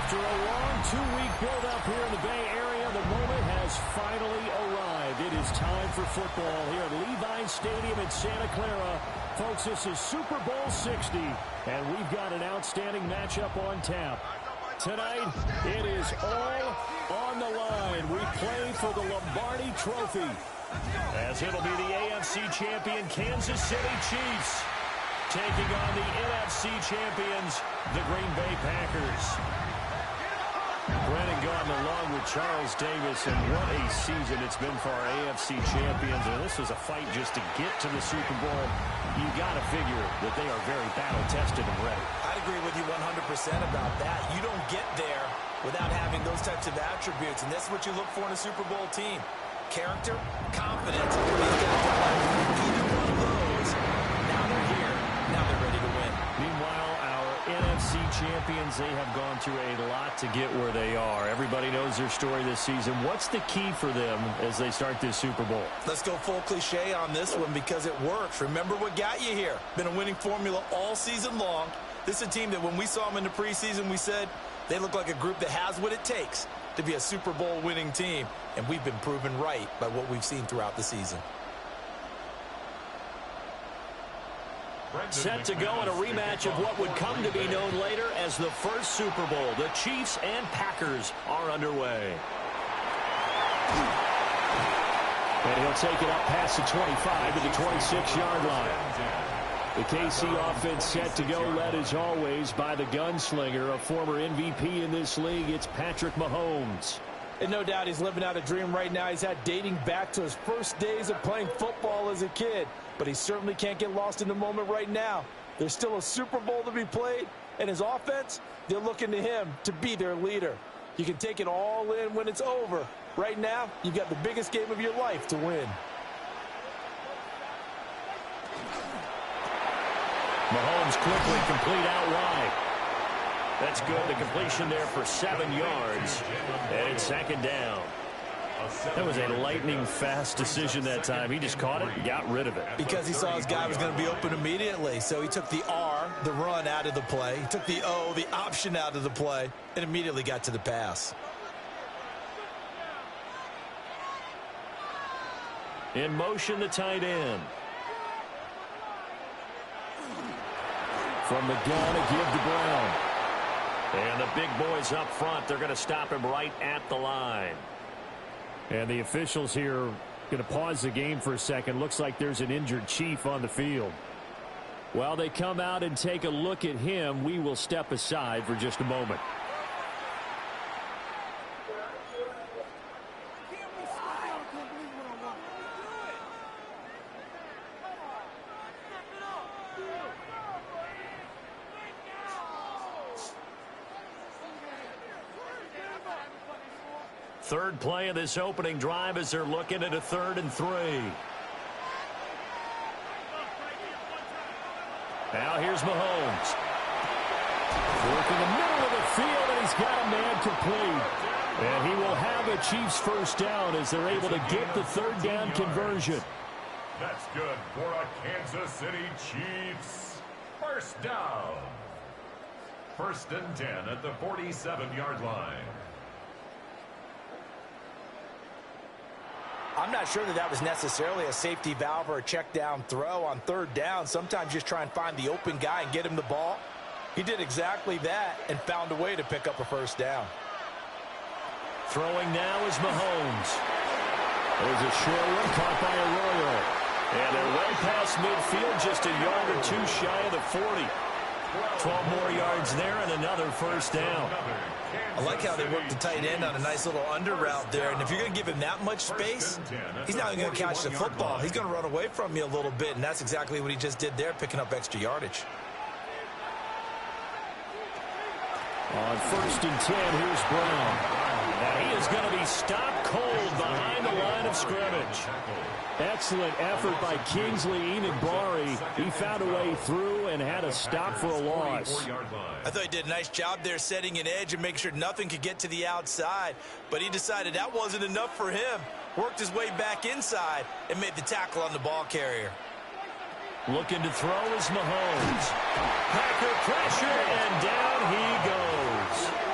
After a long two-week build-up here in the Bay Area, the moment has finally arrived. It is time for football here at Levi Stadium in Santa Clara. Folks, this is Super Bowl 60, and we've got an outstanding matchup on tap. Tonight, it is all on the line. We play for the Lombardi Trophy, as it'll be the AFC champion Kansas City Chiefs taking on the NFC champions, the Green Bay Packers. Brennan Gaudin along with Charles Davis, and what a season it's been for our AFC champions. And this was a fight just to get to the Super Bowl. You got to figure that they are very battle-tested and ready. I'd agree with you 100% about that. You don't get there without having those types of attributes, and that's what you look for in a Super Bowl team. Character, confidence. These guys don't have either one of those. Now they're here. Now they're ready to win. Meanwhile, our NFC champions, they have gone through a lot to get where they are. Everybody knows their story this season. What's the key for them as they start this Super Bowl? Let's go full cliche on this one because it works. Remember what got you here. Been a winning formula all season long. This is a team that when we saw them in the preseason, we said they look like a group that has what it takes to be a Super Bowl winning team. And we've been proven right by what we've seen throughout the season. Set to go in a rematch of what would come to be known later as the first Super Bowl. The Chiefs and Packers are underway. And he'll take it up past the 25 to the 26-yard line. The KC offense set to go, led as always by the gunslinger, a former MVP in this league. It's Patrick Mahomes. And no doubt he's living out a dream right now. He's had dating back to his first days of playing football as a kid. But he certainly can't get lost in the moment right now. There's still a Super Bowl to be played. And his offense, they're looking to him to be their leader. You can take it all in when it's over. Right now, you've got the biggest game of your life to win. Mahomes quickly complete out wide. That's good. The completion there for 7 yards. And it's second down. That was a lightning-fast decision that time. He just caught it and got rid of it. Because he saw his guy was going to be open immediately. So he took the R, the run, out of the play. He took the O, the option, out of the play, and immediately got to the pass. In motion, the tight end. From the gun, a give to Brown. And the big boys up front, they're going to stop him right at the line. And the officials here going to pause the game for a second. Looks like there's an injured Chief on the field. While they come out and take a look at him, we will step aside for just a moment. Third play of this opening drive as they're looking at a 3rd and 3. Now here's Mahomes. Working the middle of the field, and he's got a man complete. And he will have a Chiefs first down as they're able to get the 3rd down conversion. That's good for a Kansas City Chiefs first down. 1st and 10 at the 47-yard line. I'm not sure that was necessarily a safety valve or a check down throw on 3rd down. Sometimes just try and find the open guy and get him the ball. He did exactly that and found a way to pick up a first down. Throwing now is Mahomes. There's a short one caught by Arroyo. And they're way past midfield, just a yard or two shy of the 40. 12 more yards there and another first down. I like how they work the tight end on a nice little under route there. And if you're going to give him that much space, he's not going to catch the football. He's going to run away from you a little bit, and that's exactly what he just did there, picking up extra yardage. On 1st and 10, here's Brown. And he is going to be stopped cold behind the line of scrimmage. Excellent effort by Kingsley Enagbare. He found a way through and had a stop for a loss. I thought he did a nice job there setting an edge and making sure nothing could get to the outside. But he decided that wasn't enough for him. Worked his way back inside and made the tackle on the ball carrier. Looking to throw is Mahomes. Packer pressure, and down he goes.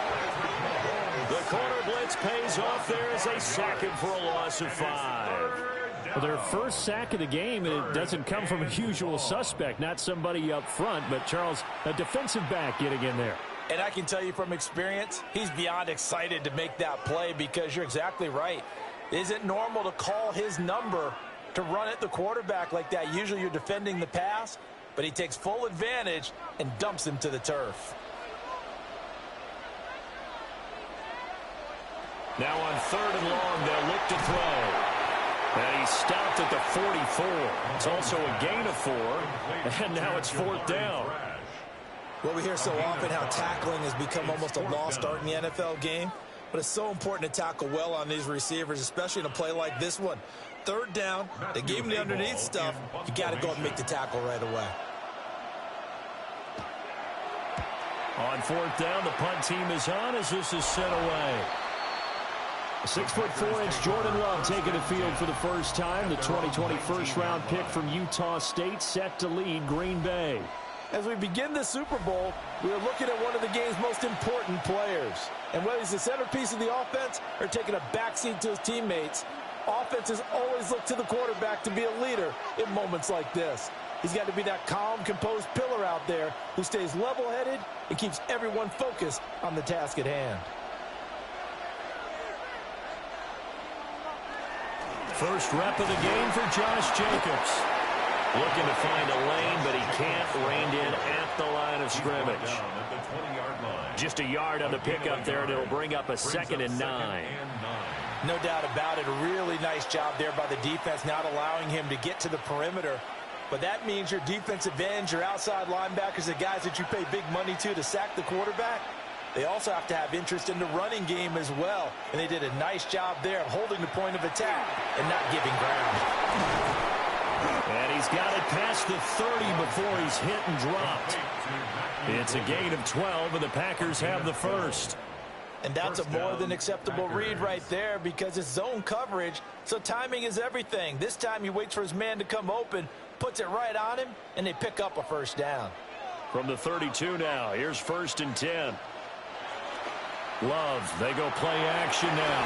pays off there as they sack him for a loss of 5. Well, their first sack of the game, and it doesn't come from a usual suspect, not somebody up front, but Charles, a defensive back getting in there. And I can tell you from experience, he's beyond excited to make that play because you're exactly right. It isn't normal to call his number to run at the quarterback like that. Usually you're defending the pass, but he takes full advantage and dumps him to the turf. Now on 3rd and long, they'll look to throw. And he's stopped at the 44. It's also a gain of 4, and now it's 4th down. Well, we hear so often how tackling has become almost a lost art in the NFL game, but it's so important to tackle well on these receivers, especially in a play like this one. 3rd down, they gave him the underneath stuff. You got to go and make the tackle right away. On 4th down, the punt team is on as this is sent away. 6'4" Jordan Love taking the field for the first time. The 2020 first-round pick from Utah State set to lead Green Bay. As we begin the Super Bowl, we are looking at one of the game's most important players. And whether he's the centerpiece of the offense or taking a backseat to his teammates, offenses always look to the quarterback to be a leader in moments like this. He's got to be that calm, composed pillar out there who stays level-headed and keeps everyone focused on the task at hand. First rep of the game for Josh Jacobs. Looking to find a lane, but he can't. Reined in at the line of scrimmage. Just a yard on the pickup there, and it'll bring up a 2nd and 9. No doubt about it. A really nice job there by the defense, not allowing him to get to the perimeter. But that means your defensive ends, your outside linebackers, the guys that you pay big money to sack the quarterback, they also have to have interest in the running game as well. And they did a nice job there of holding the point of attack and not giving ground. And he's got it past the 30 before he's hit and dropped. It's a gain of 12, and the Packers have the first. And that's a more than acceptable read right there because it's zone coverage, so timing is everything. This time he waits for his man to come open, puts it right on him, and they pick up a first down. From the 32 now, here's 1st and 10. Love, they go play action now.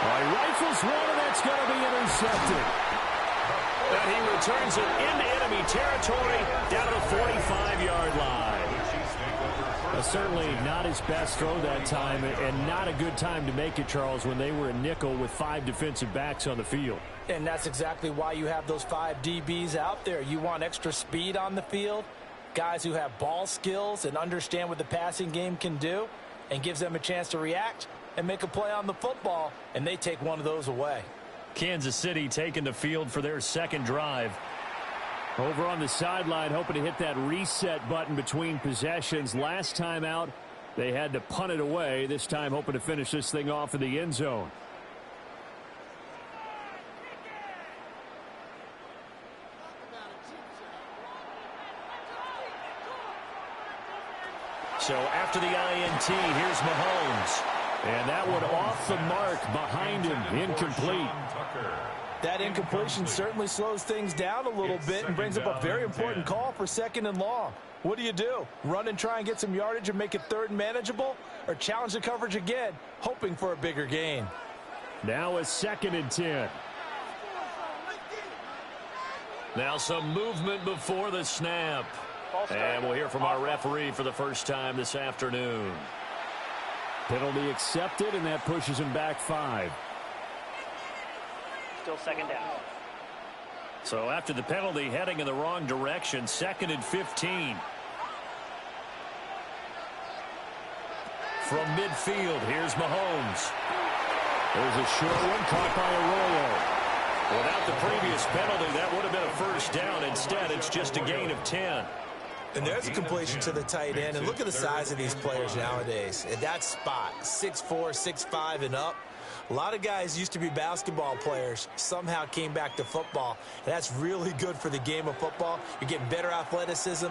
He rifles one, and that's going to be intercepted. And he returns it into enemy territory down to the 45-yard line. Certainly not his best throw that time, and not a good time to make it, Charles, when they were a nickel with 5 defensive backs on the field. And that's exactly why you have those 5 DBs out there. You want extra speed on the field, guys who have ball skills and understand what the passing game can do, and gives them a chance to react and make a play on the football, and they take one of those away. Kansas City taking the field for their second drive. Over on the sideline, hoping to hit that reset button between possessions. Last time out, they had to punt it away. This time, hoping to finish this thing off in the end zone. So after the INT, here's Mahomes. And that one off the mark behind him, incomplete. That incompletion certainly slows things down a little bit and brings up a very important call for 2nd and long. What do? Run and try and get some yardage and make it 3rd and manageable? Or challenge the coverage again, hoping for a bigger gain? Now a 2nd and 10. Now some movement before the snap. And we'll hear from our referee for the first time this afternoon. Penalty accepted, and that pushes him back 5. Still 2nd down. So after the penalty, heading in the wrong direction, 2nd and 15. From midfield, here's Mahomes. There's a short one caught by Arroyo. Without the previous penalty, that would have been a first down. Instead, it's just a gain of 10. And there's a completion to the tight end. And look at the size of these players nowadays. At that spot, 6'4", 6'5", and up. A lot of guys used to be basketball players, somehow came back to football. And that's really good for the game of football. You're getting better athleticism,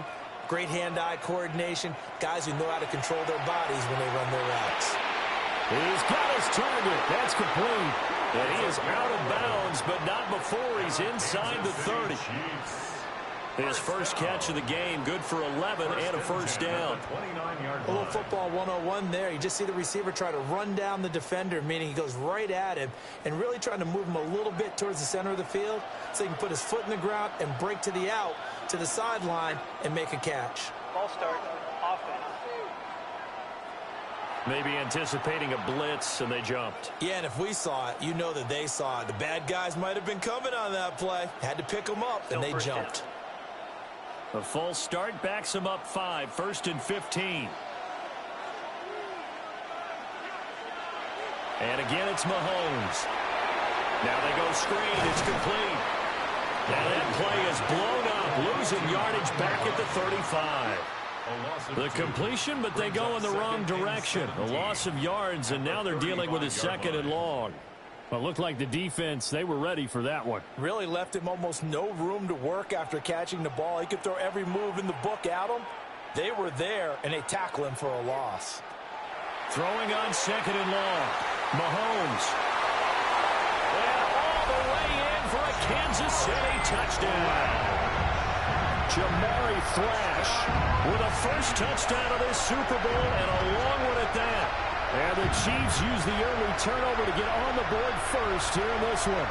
great hand-eye coordination, guys who know how to control their bodies when they run their routes. He's got his target. That's complete. And he is out of bounds, but not before he's inside the 30. His first catch of the game, good for 11 and a first down. A little football 101 there. You just see the receiver try to run down the defender, meaning he goes right at him and really trying to move him a little bit towards the center of the field so he can put his foot in the ground and break to the out, to the sideline, and make a catch. Ball start, offense. Maybe anticipating a blitz, and they jumped. Yeah, and if we saw it, you know that they saw it. The bad guys might have been coming on that play. Had to pick them up, and they jumped. A false start backs him up 5, 1st and 15. And again, it's Mahomes. Now they go screen. It's complete. Now that play is blown up, losing yardage back at the 35. The completion, but they go in the wrong direction. A loss of yards, and now they're dealing with a 2nd and long. Well, it looked like the defense, they were ready for that one. Really left him almost no room to work after catching the ball. He could throw every move in the book at him. They were there, and they tackle him for a loss. Throwing on 2nd and long. Mahomes. And all the way in for a Kansas City touchdown. Jamari Thrash with a first touchdown of this Super Bowl, and a long one at that. And the Chiefs use the early turnover to get on the board first here in this one.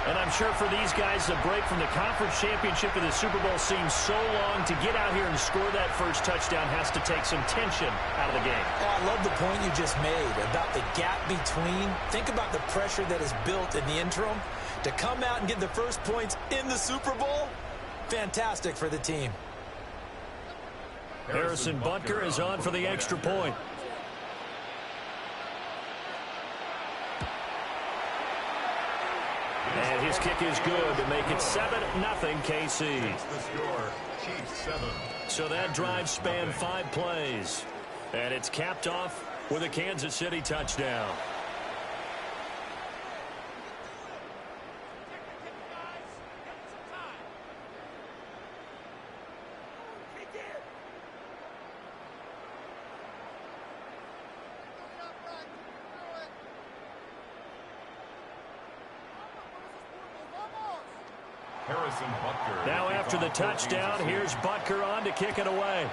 And I'm sure for these guys, the break from the conference championship to the Super Bowl seems so long. To get out here and score that first touchdown has to take some tension out of the game. Oh, I love the point you just made about the gap between. Think about the pressure that is built in the interim. To come out and get the first points in the Super Bowl, fantastic for the team. Harrison Butker is on for the extra point. And his kick is good to make it 7-0 KC. So that drive spanned 5 plays. And it's capped off with a Kansas City touchdown. Now after the touchdown, here's Butker on to kick it away.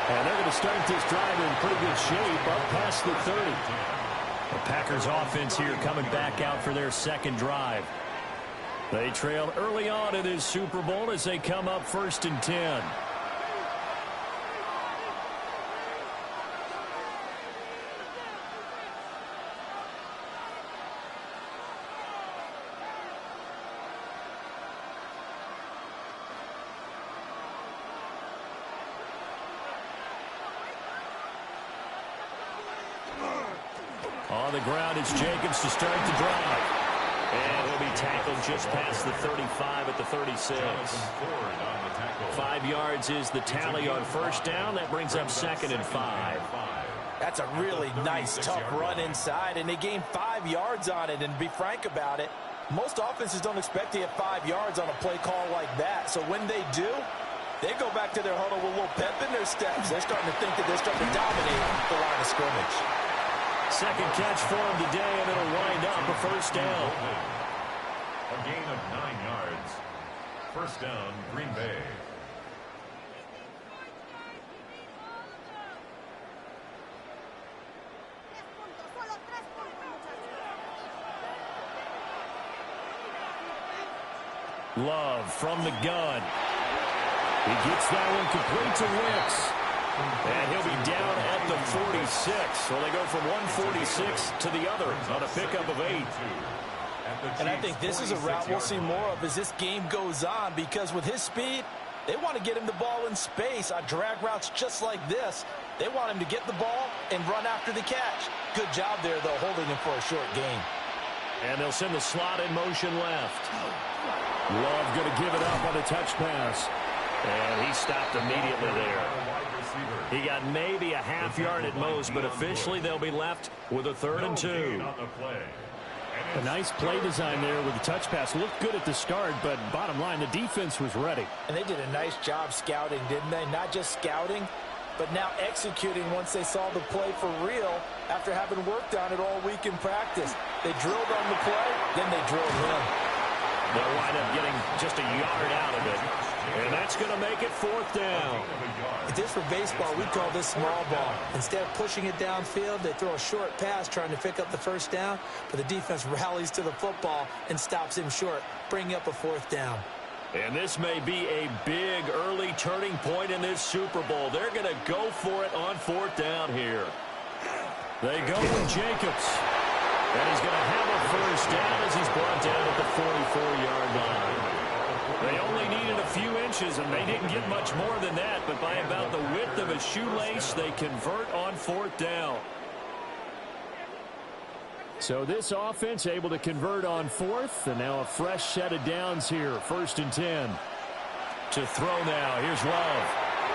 And they're going to start this drive in pretty good shape up past the 30. The Packers offense here coming back out for their second drive. They trailed early on in this Super Bowl as they come up 1st and 10. On the ground, it's Jacobs to start the drive. And he'll be tackled just past the 35 at the 36. 5 yards is the tally on first down. That brings up 2nd and 5. That's a really nice, tough run inside, and they gained 5 yards on it. And to be frank about it, most offenses don't expect to get 5 yards on a play call like that. So when they do, they go back to their huddle with a little pep in their steps. They're starting to think that they're starting to dominate the line of scrimmage. Second catch for him today, and it'll wind up a first down. A gain of 9 yards. First down, Green Bay. Love from the gun. He gets that one complete to Wicks. And he'll be down at the 46. So they go from 146 to the other on a pickup of 8. And I think this is a route we'll see more of as this game goes on, because with his speed, they want to get him the ball in space on drag routes just like this. They want him to get the ball and run after the catch. Good job there, though, holding him for a short gain. And they'll send the slot in motion left. Love going to give it up on a touch pass. And he stopped immediately there. He got maybe a half yard at most, but officially they'll be left with a 3rd and 2. A nice play design there with the touch pass. Looked good at the start, but bottom line, the defense was ready. And they did a nice job scouting, didn't they? Not just scouting, but now executing once they saw the play for real after having worked on it all week in practice. They drilled on the play, then they drilled him. They'll wind up getting just a yard out of it. And that's going to make it 4th down. If this were baseball, we'd call this small ball. Instead of pushing it downfield, they throw a short pass trying to pick up the 1st down, but the defense rallies to the football and stops him short, bringing up a 4th down. And this may be a big early turning point in this Super Bowl. They're going to go for it on 4th down here. They go with Jacobs. And he's going to have a 1st down as he's brought down at the 44-yard line. They only needed a few inches, and they didn't get much more than that. But by about the width of a shoelace, they convert on 4th down. So this offense able to convert on 4th, and now a fresh set of downs here. 1st and 10. To throw now. Here's Love.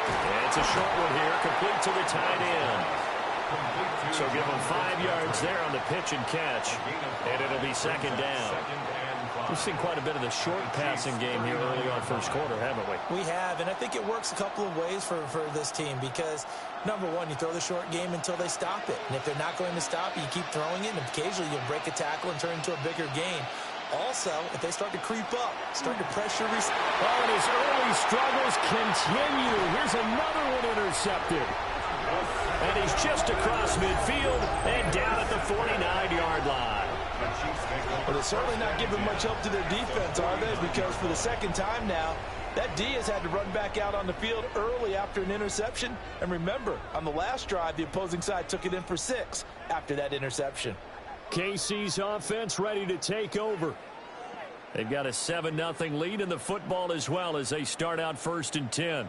And it's a short one here, complete to the tight end. So give them 5 yards there on the pitch and catch, and it'll be 2nd down. We've seen quite a bit of the short passing game here early on 1st quarter, haven't we? We have, and I think it works a couple of ways for this team because, number one, you throw the short game until they stop it. And if they're not going to stop it, you keep throwing it, and occasionally you'll break a tackle and turn it into a bigger gain. Also, if they start to creep up, start to pressure. And his early struggles continue. Here's another one intercepted. And he's just across midfield and down at the 49-yard line. Well, they're certainly not giving much help to their defense, are they? Because for the 2nd time now, that D has had to run back out on the field early after an interception. And remember, on the last drive, the opposing side took it in for 6 after that interception. KC's offense ready to take over. They've got a 7-0 lead in the football as well as they start out 1st and 10.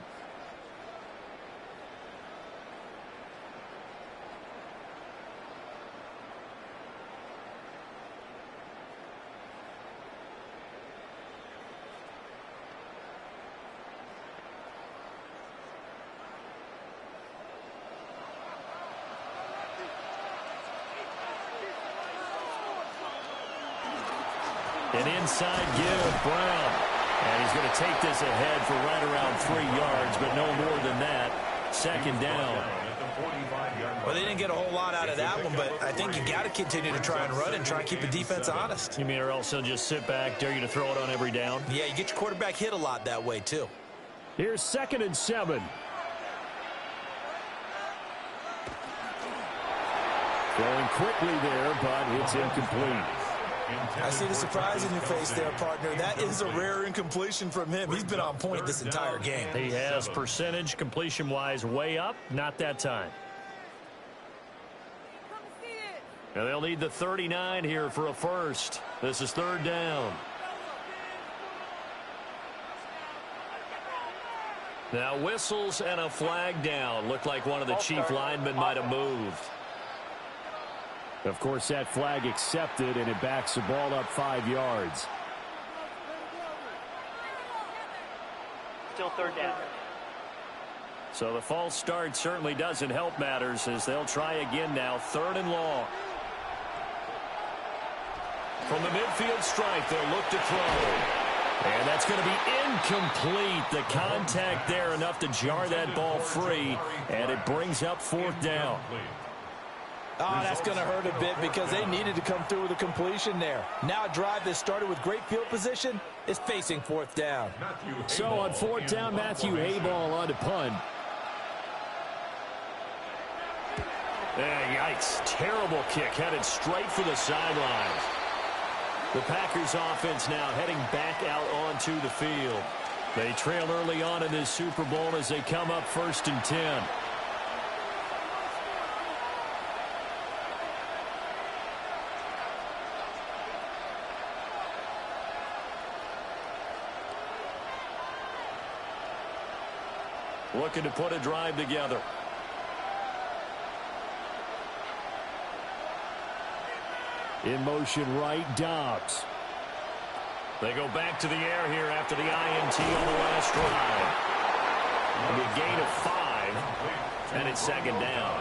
An inside give, Brown. And he's going to take this ahead for right around 3 yards, but no more than that. 2nd down. Well, they didn't get a whole lot out of that one, but I think you got to continue to try and run and try and keep the defense honest. You mean or else they'll just sit back, dare you to throw it on every down? Yeah, you get your quarterback hit a lot that way, too. Here's 2nd and 7. Throwing quickly there, but it's incomplete. I see the surprise in your face there, partner. That is a rare incompletion from him. He's been on point this entire game. He has percentage completion-wise way up. Not that time. Now they'll need the 39 here for a 1st. This is 3rd down. Now whistles and a flag down. Looked like one of the chief linemen might have moved. Of course, that flag accepted, and it backs the ball up 5 yards. Still 3rd down. So the false start certainly doesn't help matters as they'll try again now. 3rd and long. From the midfield stripe, they'll look to throw. And that's going to be incomplete. The contact there enough to jar that ball free, and it brings up 4th down. Oh, that's going to hurt a bit because they needed to come through with a completion there. Now a drive that started with great field position is facing 4th down. So on 4th down, Matthew Hayball on to punt. Yikes. Terrible kick headed straight for the sidelines. The Packers offense now heading back out onto the field. They trail early on in this Super Bowl as they come up 1st and 10. Looking to put a drive together. In motion right, Dobbs. They go back to the air here after the INT on the last drive. A gain of 5, and it's 2nd down.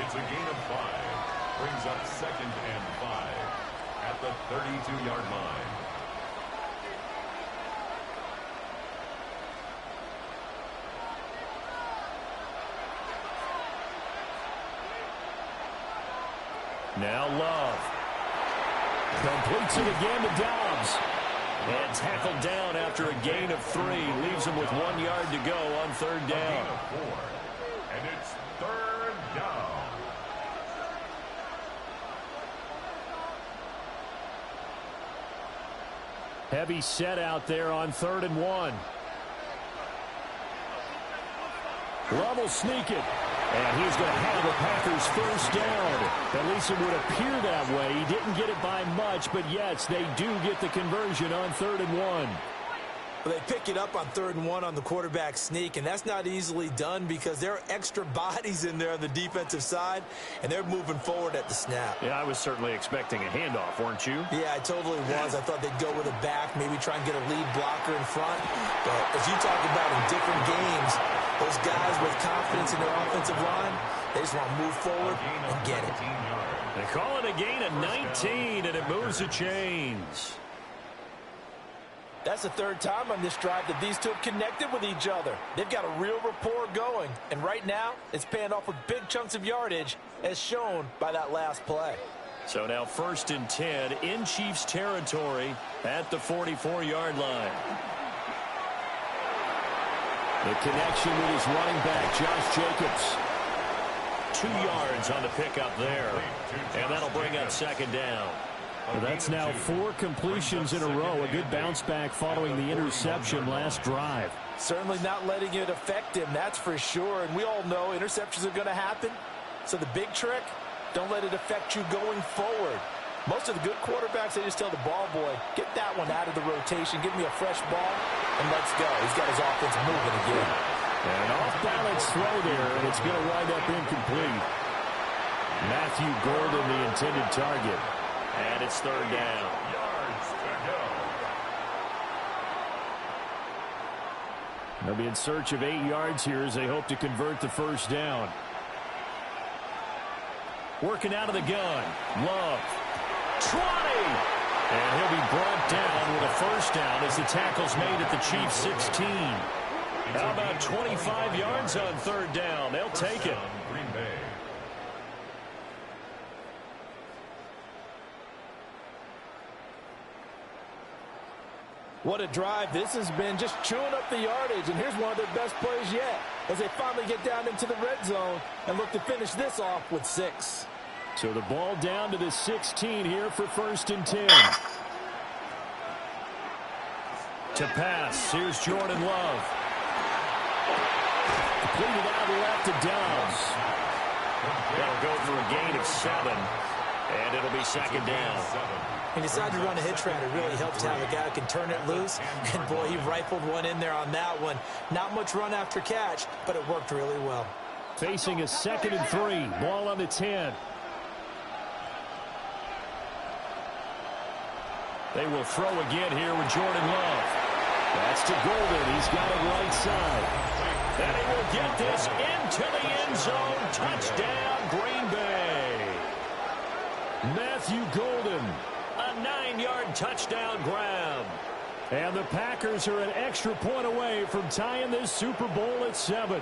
It's a gain of 5. Brings up 2nd and 5 at the 32-yard line. Now Love. Completes it again to Dobbs. And tackled down after a gain of 3. Leaves him with 1 yard to go on third down. And it's third down. Heavy set out there on 3rd and 1. Love will sneak it. And he's going to have the Packers first down. At least it would appear that way. He didn't get it by much, but yes, they do get the conversion on 3rd and 1. Well, they pick it up on 3rd and 1 on the quarterback sneak, and that's not easily done because there are extra bodies in there on the defensive side, and they're moving forward at the snap. Yeah, I was certainly expecting a handoff, weren't you? Yeah, I totally was. I thought they'd go with a back, maybe try and get a lead blocker in front. But as you talk about in different games, those guys with confidence in their offensive line, they just want to move forward and get it. They call it a gain of 19, and it moves the chains. That's the 3rd time on this drive that these two have connected with each other. They've got a real rapport going. And right now, it's paying off with big chunks of yardage, as shown by that last play. So now 1st and 10 in Chiefs territory at the 44-yard line. The connection with his running back, Josh Jacobs. 2 yards on the pickup there. And that'll bring up 2nd down. Well, that's now 4 completions in a row. A good bounce back following the interception last drive. Certainly not letting it affect him, that's for sure. And we all know interceptions are going to happen. So the big trick, don't let it affect you going forward. Most of the good quarterbacks, they just tell the ball boy, get that one out of the rotation, give me a fresh ball, and let's go. He's got his offense moving again. An off-balance throw there, and it's going to wind up incomplete. Matthew Golden, the intended target. And it's 3rd down. They'll be in search of 8 yards here as they hope to convert the first down. Working out of the gun. Love. 20! And he'll be brought down with a first down as the tackle's made at the Chiefs' 16. How about 25 yards on 3rd down? They'll take it. What a drive this has been, just chewing up the yardage. And here's one of their best plays yet as they finally get down into the red zone and look to finish this off with 6. So the ball down to the 16 here for 1st and 10. To pass, here's Jordan Love. Completed out left to Dobbs. That'll go for a gain of 7. And it'll be 2nd down. He decided to run a hitch route. It really helped to have a guy who can turn it loose. And, boy, he rifled one in there on that one. Not much run after catch, but it worked really well. Facing a 2nd and 3. Ball on the 10. They will throw again here with Jordan Love. That's to Golden. He's got it right side. And he will get this into the end zone. Touchdown, Green Bay. Matthew Golden. A 9-yard touchdown grab. And the Packers are an extra point away from tying this Super Bowl at 7.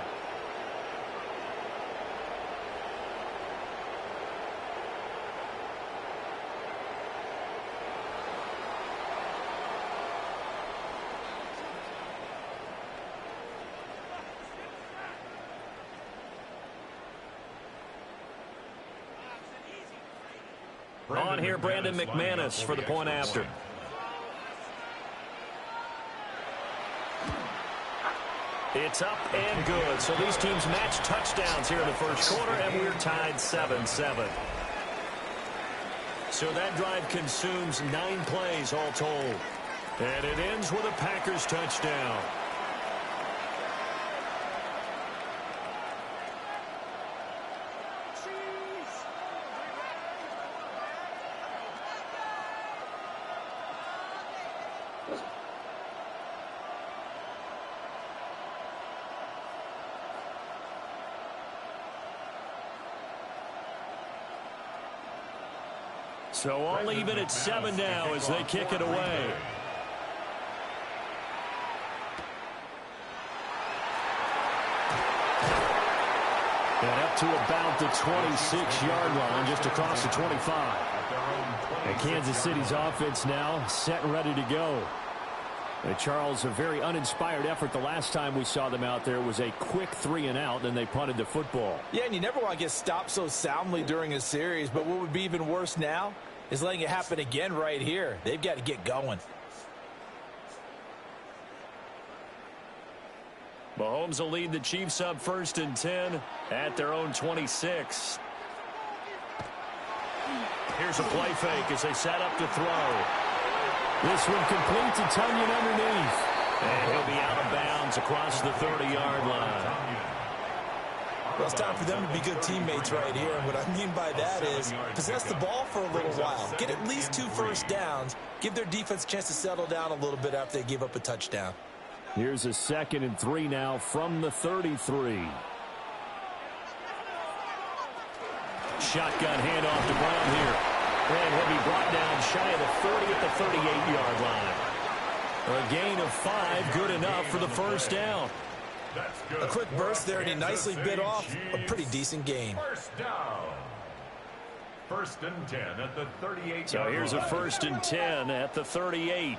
On here, Brandon McManus for the point after. It's up and good. So these teams match touchdowns here in the first quarter, and we're tied 7-7. So that drive consumes 9 plays all told. And it ends with a Packers touchdown. So all even at 7 now as they kick it away. And up to about the 26-yard line, just across the 25. And Kansas City's offense now set and ready to go. Charles, a very uninspired effort the last time we saw them out there was a quick 3-and-out, then they punted the football. Yeah, and you never want to get stopped so soundly during a series, but what would be even worse now is letting it happen again right here. They've got to get going. Mahomes will lead the Chiefs up 1st and 10 at their own 26. Here's a play fake as they set up to throw. This one complete to Tonyan underneath. And he'll be out of bounds across the 30-yard line. Well, it's time for them to be good teammates right here. And what I mean by that is possess the ball for a little while. Get at least 2 first downs. Give their defense a chance to settle down a little bit after they give up a touchdown. Here's a 2nd and 3 now from the 33. Shotgun handoff to Brown here. And he'll be brought down shy of the 30 at the 38-yard line. A gain of 5, good enough for the first down. A quick burst there, and he nicely bit off a pretty decent gain. First down. 1st and 10 at the 38. So here's a 1st and 10 at the 38.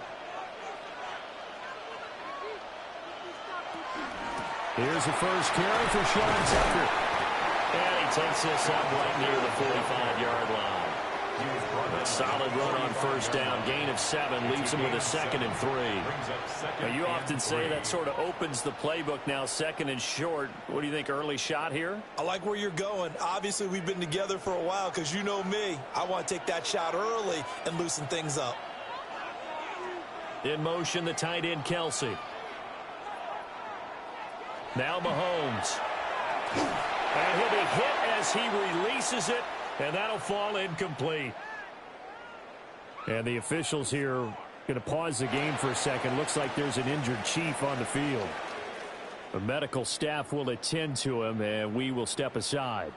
Here's the first carry for Sean Tucker. And he takes this up right near the 45-yard line. A solid run on first down. Gain of 7 leaves him with a 2nd and 3. Now, you often say that sort of opens the playbook now, 2nd and short. What do you think, early shot here? I like where you're going. Obviously, we've been together for a while because you know me. I want to take that shot early and loosen things up. In motion, the tight end, Kelsey. Now Mahomes. And he'll be hit as he releases it, and that'll fall incomplete. And the officials here going to pause the game for a second. Looks like there's an injured Chief on the field. The medical staff will attend to him, and we will step aside.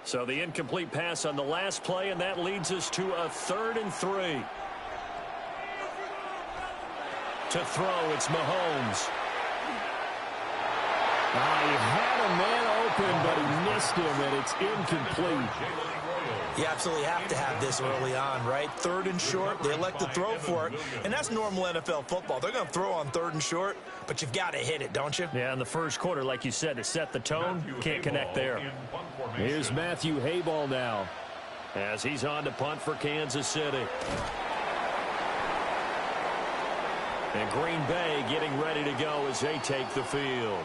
So the incomplete pass on the last play, and that leads us to a 3rd and 3. To throw, it's Mahomes. He had a man open, but he missed him, and it's incomplete. You absolutely have to have this early on, right? 3rd and short, they elect to throw for it, and that's normal NFL football. They're going to throw on 3rd and short, but you've got to hit it, don't you? Yeah, in the first quarter, like you said, to set the tone, can't connect there. Here's Matthew Hayball now, as he's on to punt for Kansas City. And Green Bay getting ready to go as they take the field.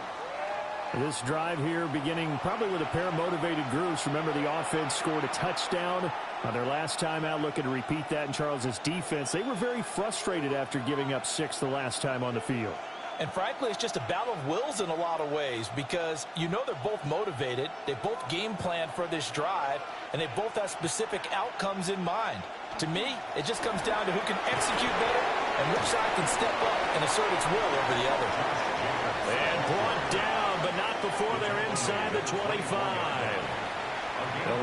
This drive here beginning probably with a pair of motivated groups. Remember, the offense scored a touchdown on their last time out, looking to repeat that in Charles's defense. They were very frustrated after giving up 6 the last time on the field. And frankly, it's just a battle of wills in a lot of ways because you know they're both motivated. They both game planned for this drive, and they both have specific outcomes in mind. To me, it just comes down to who can execute better and which side can step up and assert its will over the other. And brought down, but not before they're inside the 25.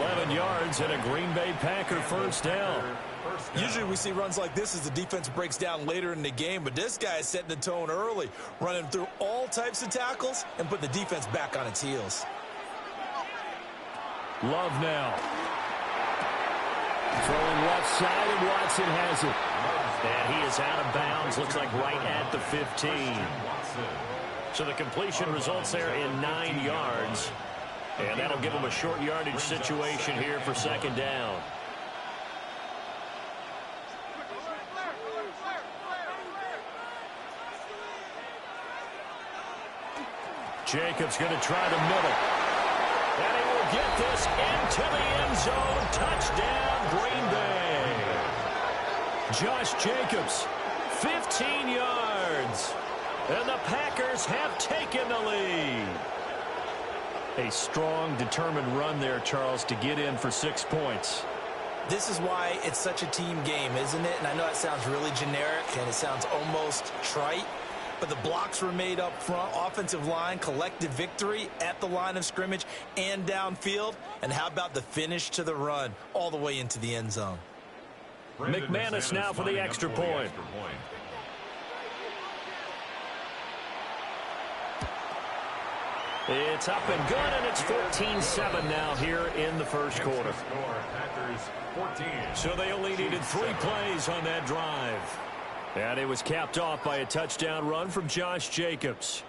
11 yards and a Green Bay Packer first down. Usually we see runs like this as the defense breaks down later in the game, but this guy is setting the tone early, running through all types of tackles and putting the defense back on its heels. Love now. Throwing left side, and Watson has it. And he is out of bounds, looks like right at the 15. So the completion results there in 9 yards. And that'll give him a short yardage situation here for 2nd down. Jacobs going to try the middle. And he will get this into the end zone. Touchdown, Green Bay. Josh Jacobs, 15 yards. And the Packers have taken the lead. A strong, determined run there, Charles, to get in for 6 points. This is why it's such a team game, isn't it? And I know it sounds really generic and it sounds almost trite, but the blocks were made up front. Offensive line, collective victory at the line of scrimmage and downfield. And how about the finish to the run all the way into the end zone? McManus now for the extra point. It's up and good, and it's 14-7 now here in the first quarter. So they only needed 3 plays on that drive. And it was capped off by a touchdown run from Josh Jacobs.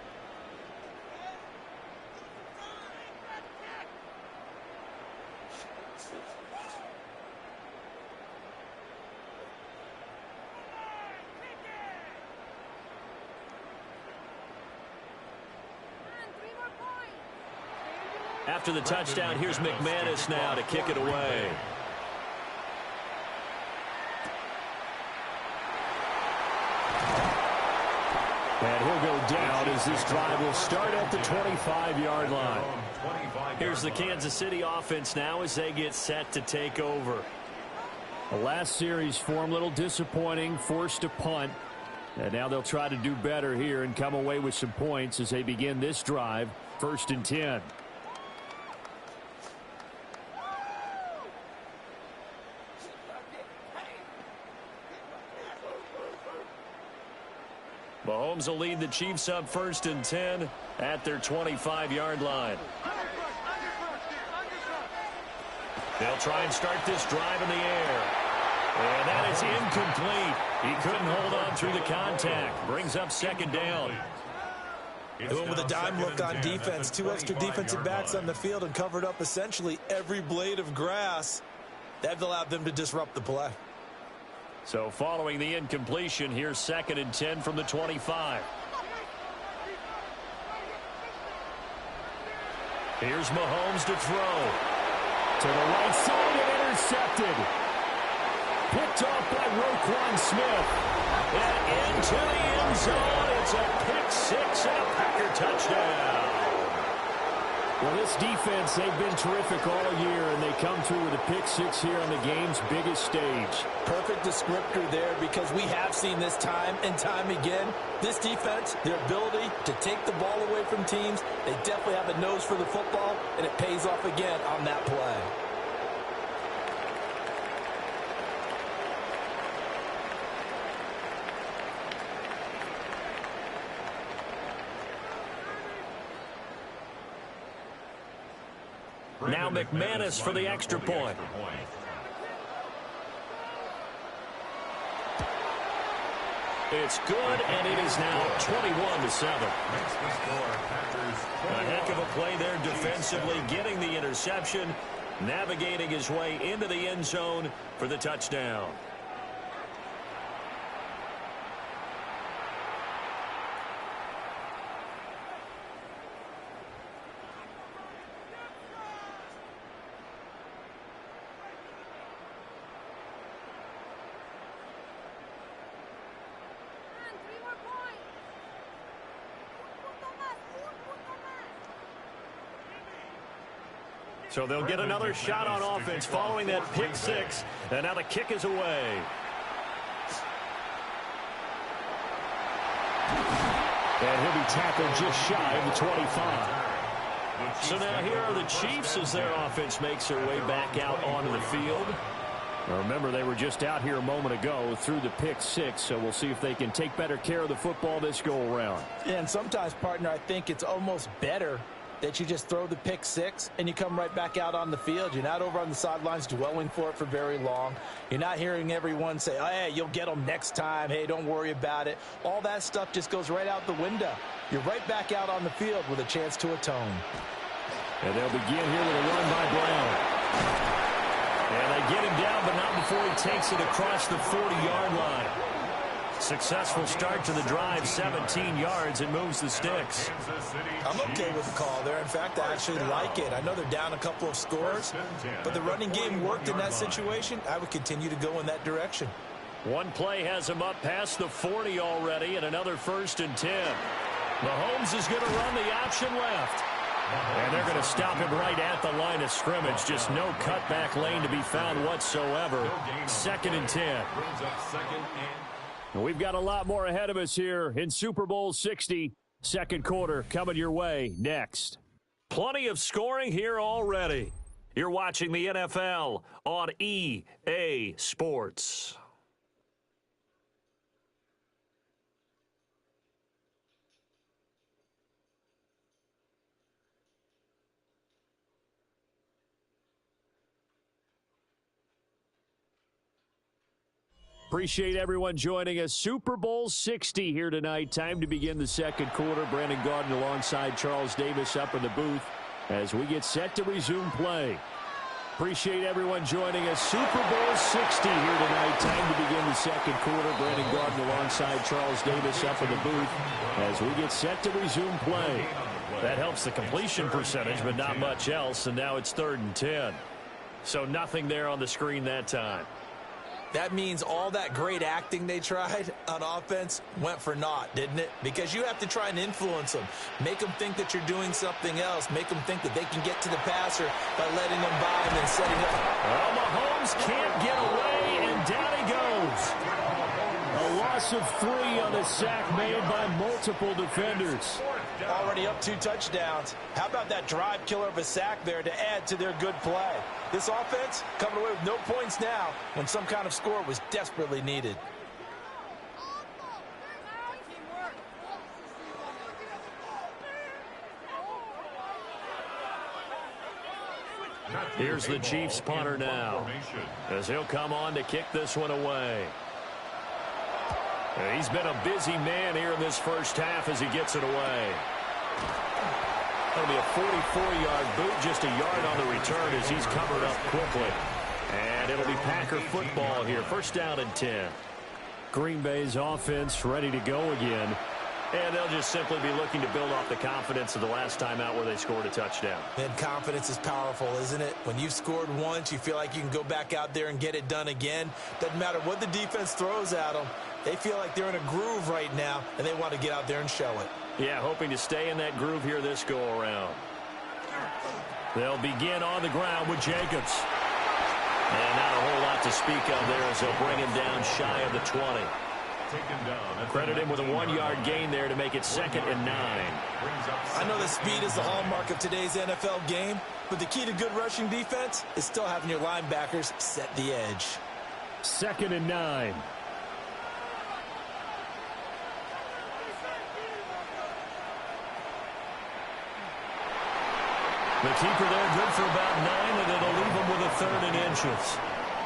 After the touchdown, here's McManus now to kick it away. And he'll go down as this drive will start at the 25-yard line. Here's the Kansas City offense now as they get set to take over. The last series form a little disappointing, forced a punt. And now they'll try to do better here and come away with some points as they begin this drive, 1st and 10. Mahomes will lead the Chiefs up 1st and 10 at their 25-yard line. They'll try and start this drive in the air. And that is incomplete. He couldn't hold on through the contact. Brings up 2nd down. They went with a dime look on defense. 2 extra defensive backs on the field and covered up essentially every blade of grass. That allowed them to disrupt the play. So following the incompletion, here's 2nd and 10 from the 25. Here's Mahomes to throw. To the right side and intercepted. Picked off by Roquan Smith. And into the end zone. It's a pick 6 and a Packer touchdown. Well, this defense, they've been terrific all year, and they come through with a pick 6 here on the game's biggest stage. Perfect descriptor there, because we have seen this time and time again. This defense, their ability to take the ball away from teams, they definitely have a nose for the football, and it pays off again on that play. Now McManus for the extra point. It's good, and it is now 21-7. A heck of a play there defensively, getting the interception, navigating his way into the end zone for the touchdown. So they'll get another shot on offense following that pick 6. And now the kick is away. And he'll be tackled just shy of the 25. So now here are the Chiefs as their offense makes their way back out onto the field. Now remember, they were just out here a moment ago through the pick 6, so we'll see if they can take better care of the football this go-around. Yeah, and sometimes, partner, I think it's almost better that you just throw the pick 6 and you come right back out on the field. You're not over on the sidelines dwelling for it for very long. You're not hearing everyone say, oh, hey, you'll get them next time. Hey, don't worry about it. All that stuff just goes right out the window. You're right back out on the field with a chance to atone. And they'll begin here with a run by Brown. And they get him down, but not before he takes it across the 40-yard line. Successful start to the drive, 17 yards, and moves the sticks. I'm okay with the call there. In fact, I actually like it. I know they're down a couple of scores, but the running game worked in that situation. I would continue to go in that direction. One play has him up past the 40 already, and another 1st and 10. Mahomes is going to run the option left. And they're going to stop him right at the line of scrimmage. Just no cutback lane to be found whatsoever. 2nd and 10. We've got a lot more ahead of us here in Super Bowl 60. Second quarter coming your way next. Plenty of scoring here already. You're watching the NFL on EA Sports. Appreciate everyone joining us. Super Bowl 60 here tonight. Time to begin the second quarter. Brandon Gaudin alongside Charles Davis up in the booth as we get set to resume play. Appreciate everyone joining us. Super Bowl 60 here tonight. Time to begin the second quarter. Brandon Gaudin alongside Charles Davis up in the booth as we get set to resume play. That helps the completion percentage, but not much else. And now it's 3rd and 10. So nothing there on the screen that time. That means all that great acting they tried on offense went for naught, didn't it? Because you have to try and influence them. Make them think that you're doing something else. Make them think that they can get to the passer by letting them by and then setting up. Well, Mahomes can't get away, and down he goes. A loss of 3 on a sack made by multiple defenders. Already up 2 touchdowns. How about that drive killer of a sack there to add to their good play? This offense coming away with no points now when some kind of score was desperately needed. Here's the Chiefs punter now as he'll come on to kick this one away. He's been a busy man here in this first half as he gets it away. That'll be a 44-yard boot, just a yard on the return as he's covered up quickly. And it'll be Packer football here. 1st down and 10. Green Bay's offense ready to go again. And they'll just simply be looking to build off the confidence of the last time out where they scored a touchdown. And confidence is powerful, isn't it? When you've scored once, you feel like you can go back out there and get it done again. Doesn't matter what the defense throws at them. They feel like they're in a groove right now, and they want to get out there and show it. Yeah, hoping to stay in that groove here this go-around. They'll begin on the ground with Jacobs. And not a whole lot to speak of there as they'll bring him down shy of the 20. Credit him with a 1-yard gain there to make it 2nd and 9. I know that speed is the hallmark of today's NFL game, but the key to good rushing defense is still having your linebackers set the edge. 2nd and 9. The keeper there good for about 9, and it'll leave him with a 3rd and inches.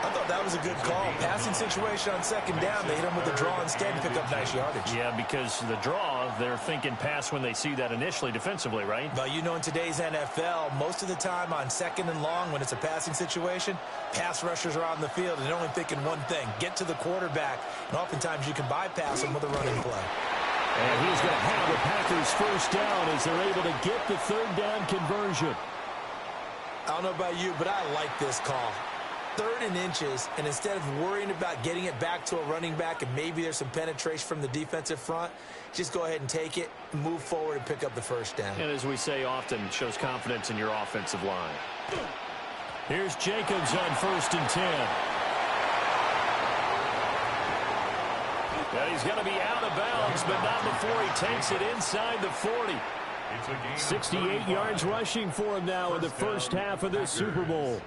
I thought that was a good call. Passing situation on 2nd down. They hit him with the draw instead and pick up nice yardage. Yeah, because the draw, they're thinking pass when they see that initially defensively, right? But you know, in today's NFL, most of the time on 2nd and long when it's a passing situation, pass rushers are out in the field and they're only thinking one thing, get to the quarterback. And oftentimes you can bypass them with a running play. And he's going to have the Packers 1st down as they're able to get the 3rd down conversion. I don't know about you, but I like this call. 3rd and inches, and instead of worrying about getting it back to a running back and maybe there's some penetration from the defensive front, just go ahead and take it, move forward, and pick up the 1st down. And as we say often, shows confidence in your offensive line. Here's Jacobs on 1st and 10. Yeah, he's going to be out of bounds, but not before he takes it inside the 40. 68 yards rushing for him now in the first half of this Super Bowl.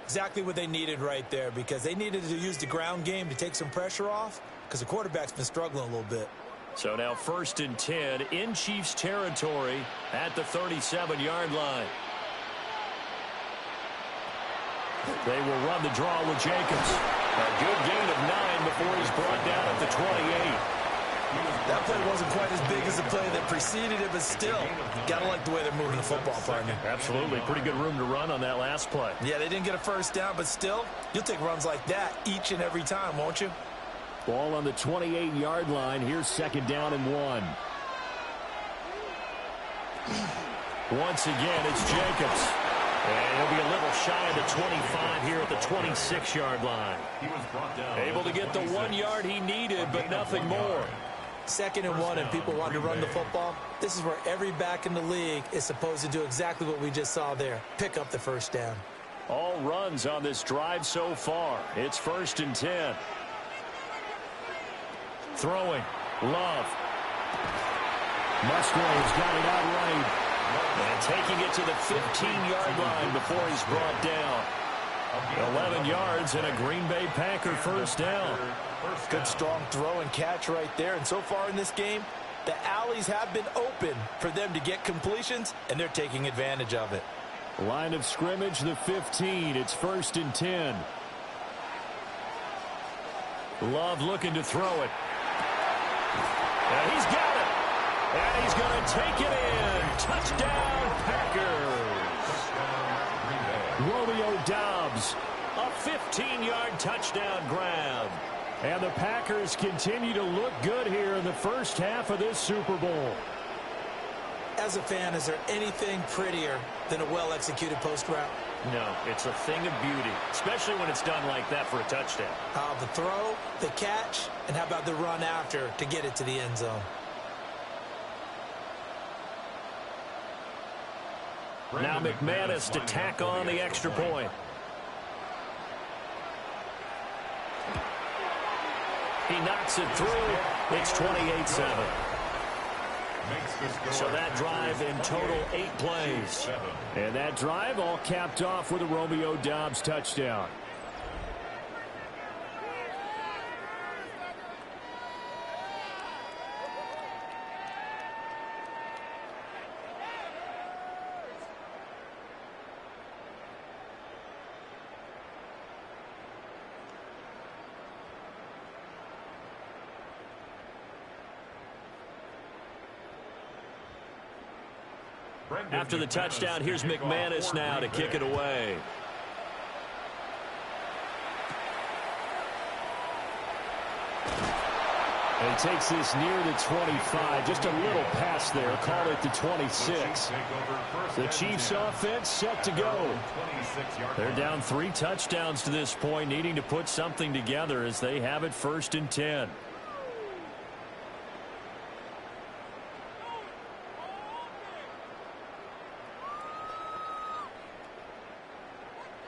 Exactly what they needed right there, because they needed to use the ground game to take some pressure off because the quarterback's been struggling a little bit. So now 1st and 10 in Chiefs territory at the 37-yard line. They will run the draw with Jacobs. A good gain of 9 before he's brought down at the 28. That play wasn't quite as big as the play that preceded it, but still, got to like the way they're moving the football, partner. Absolutely. Pretty good room to run on that last play. Yeah, they didn't get a 1st down, but still, you'll take runs like that each and every time, won't you? Ball on the 28-yard line. Here's 2nd down and 1. Once again, it's Jacobs. And he'll be a little shy of the 25 here at the 26-yard line. Able to get the 1 yard he needed, but nothing more. 2nd and 1, and people want to run the football. This is where every back in the league is supposed to do exactly what we just saw there. Pick up the 1st down. All runs on this drive so far. It's 1st and 10. Throwing. Love. Musgrave's got it out right. And taking it to the 15-yard line before he's brought down. 11 yards and a Green Bay Packer first down. Good strong throw and catch right there. And so far in this game, the alleys have been open for them to get completions, and they're taking advantage of it. Line of scrimmage, the 15. It's 1st and 10. Love looking to throw it. And he's got it. And he's going to take it in. Touchdown, Packers. Romeo Doubs, a 15-yard touchdown grab. And the Packers continue to look good here in the first half of this Super Bowl. As a fan, is there anything prettier than a well-executed post route? No, it's a thing of beauty, especially when it's done like that for a touchdown. The throw, the catch, and how about the run after to get it to the end zone? Now McManus to tack on the extra point. He knocks it through. It's 28-7. So that drive in total 8 plays. And that drive all capped off with a Romeo Doubs touchdown. After the touchdown, here's McManus now to kick it away. And he takes this near the 25. Just a little pass there. Call it the 26. The Chiefs offense set to go. They're down 3 touchdowns to this point, needing to put something together as they have it 1st and 10.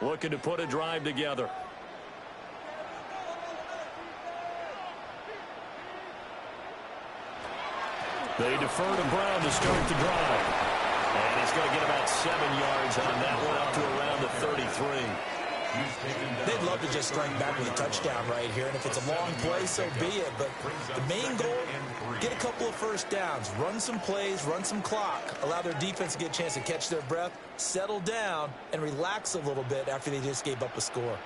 Looking to put a drive together. They defer to Brown to start the drive. And he's going to get about 7 yards on that one, up to around the 33. They'd love to just strike back with a touchdown right here, and if it's a long play, so be it. But the main goal, get a couple of first downs, run some plays, run some clock, allow their defense to get a chance to catch their breath, settle down, and relax a little bit after they just gave up a score.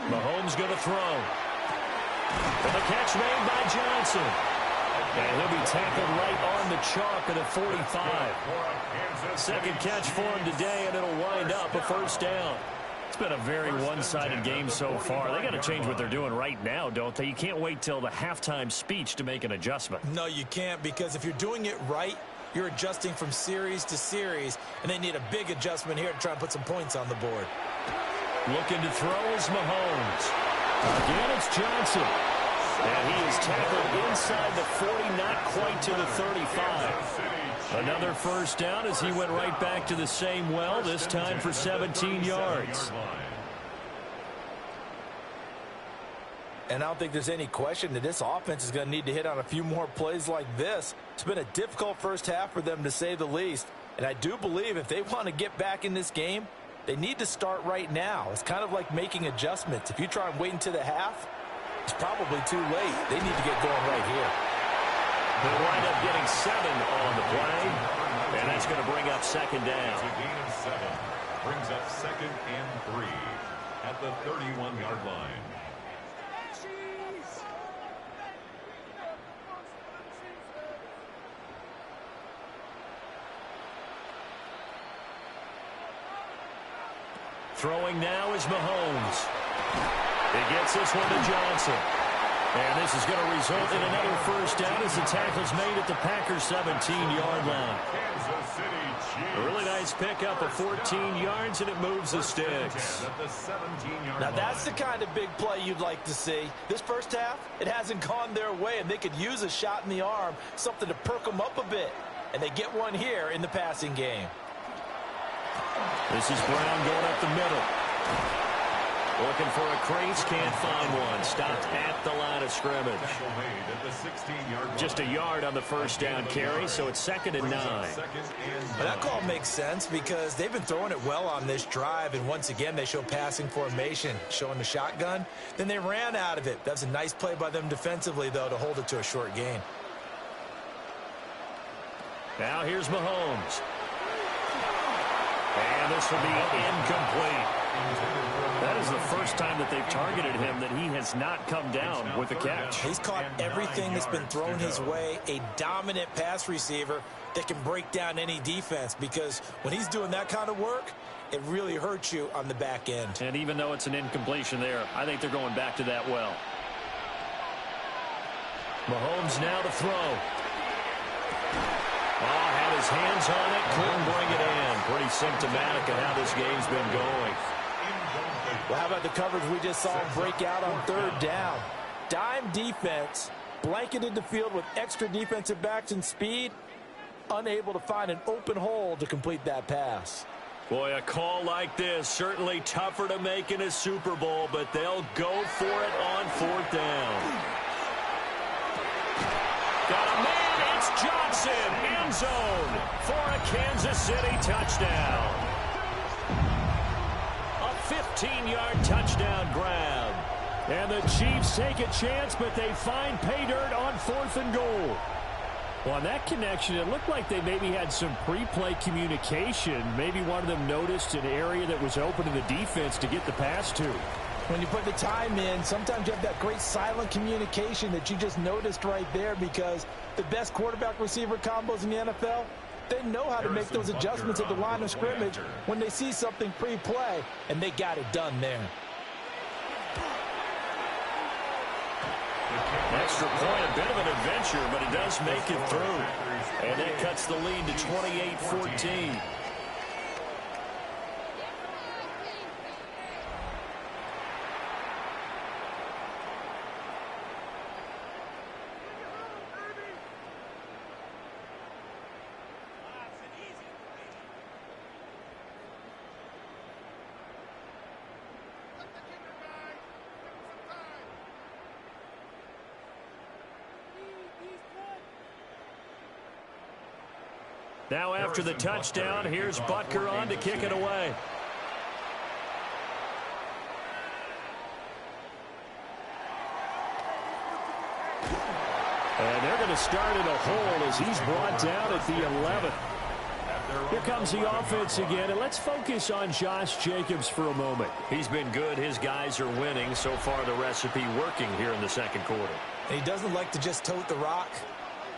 Mahomes going to throw. And the catch made by Johnson. And he'll be tackled right on the chalk of the 45. Second catch for him today, and it'll wind up a first down. It's been a very one-sided game so far. They got to change what they're doing right now, don't they? You can't wait till the halftime speech to make an adjustment. No, you can't, because if you're doing it right, you're adjusting from series to series, and they need a big adjustment here to try and put some points on the board. Looking to throw is Mahomes. Again, it's Johnson. And he is tackled inside the 40, not quite to the 35. Another first down as he went right back to the same well, this time for 17 yards. And I don't think there's any question that this offense is going to need to hit on a few more plays like this. It's been a difficult first half for them, to say the least. And I do believe if they want to get back in this game, they need to start right now. It's kind of like making adjustments. If you try and wait until the half, it's probably too late. They need to get going right here. They'll wind up getting 7 on the play, and that's going to bring up second down. A gain of 7 brings up 2nd and 3 at the 31-yard line. Throwing now is Mahomes. He gets this one to Johnson. And this is going to result in another first down as the tackle's made at the Packers' 17-yard line. A really nice pickup of 14 yards, and it moves the sticks. Now that's the kind of big play you'd like to see. This first half, it hasn't gone their way, and they could use a shot in the arm, something to perk them up a bit. And they get one here in the passing game. This is Brown going up the middle. Looking for a crease, can't find one. Stopped at the line of scrimmage. Just a yard on the first down carry, so it's 2nd and 9. Well, that call makes sense because they've been throwing it well on this drive, and once again they show passing formation, showing the shotgun. Then they ran out of it. That's a nice play by them defensively, though, to hold it to a short gain. Now here's Mahomes. And this will be incomplete. That is the first time that they've targeted him that he has not come down with a catch. He's caught everything that's been thrown his way. A dominant pass receiver that can break down any defense, because when he's doing that kind of work, it really hurts you on the back end. And even though it's an incompletion there, I think they're going back to that well. Mahomes now to throw. Oh, had his hands on it, couldn't bring it in. Pretty symptomatic of how this game's been going. Well, how about the coverage we just saw him break out on 3rd down? Dime defense, blanketed the field with extra defensive backs and speed, unable to find an open hole to complete that pass. Boy, a call like this, certainly tougher to make in a Super Bowl, but they'll go for it on 4th down. Got a man, it's Johnson, end zone for a Kansas City touchdown. 15-yard touchdown grab. And the Chiefs take a chance, but they find pay dirt on 4th and goal. Well, on that connection, it looked like they maybe had some pre-play communication. Maybe one of them noticed an area that was open to the defense to get the pass to. When you put the time in, sometimes you have that great silent communication that you just noticed right there, because the best quarterback-receiver combos in the NFL, they know how to make those adjustments at the line of scrimmage when they see something pre-play, and they got it done there. Extra point, a bit of an adventure, but it does make it through. And that cuts the lead to 28-14. Now after the touchdown, here's Butker on to kick it away. And they're going to start in a hole as he's brought down at the 11th. Here comes the offense again, and let's focus on Josh Jacobs for a moment. He's been good. His guys are winning. So far, the recipe working here in the 2nd quarter. And he doesn't like to just tote the rock.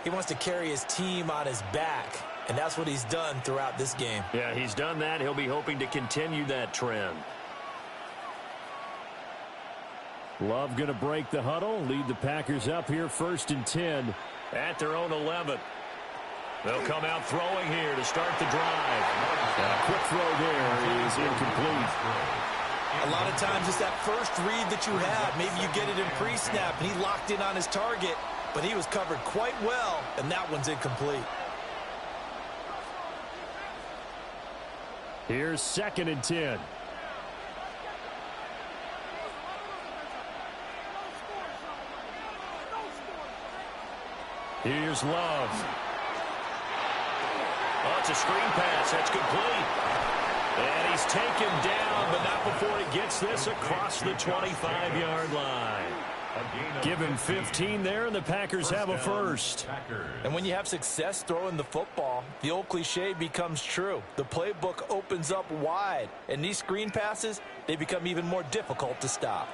He wants to carry his team on his back. And that's what he's done throughout this game. Yeah, he's done that. He'll be hoping to continue that trend. Love going to break the huddle, lead the Packers up here 1st and 10 at their own 11. They'll come out throwing here to start the drive. A quick throw there is incomplete. A lot of times it's that first read that you have. Maybe you get it in pre-snap, and he locked in on his target, but he was covered quite well, and that one's incomplete. Here's 2nd and 10. Here's Love. Oh, it's a screen pass. That's complete. And he's taken down, but not before he gets this across the 25-yard line. Give him 15 there, and the Packers have a first. And when you have success throwing the football, the old cliche becomes true. The playbook opens up wide, and these screen passes, they become even more difficult to stop.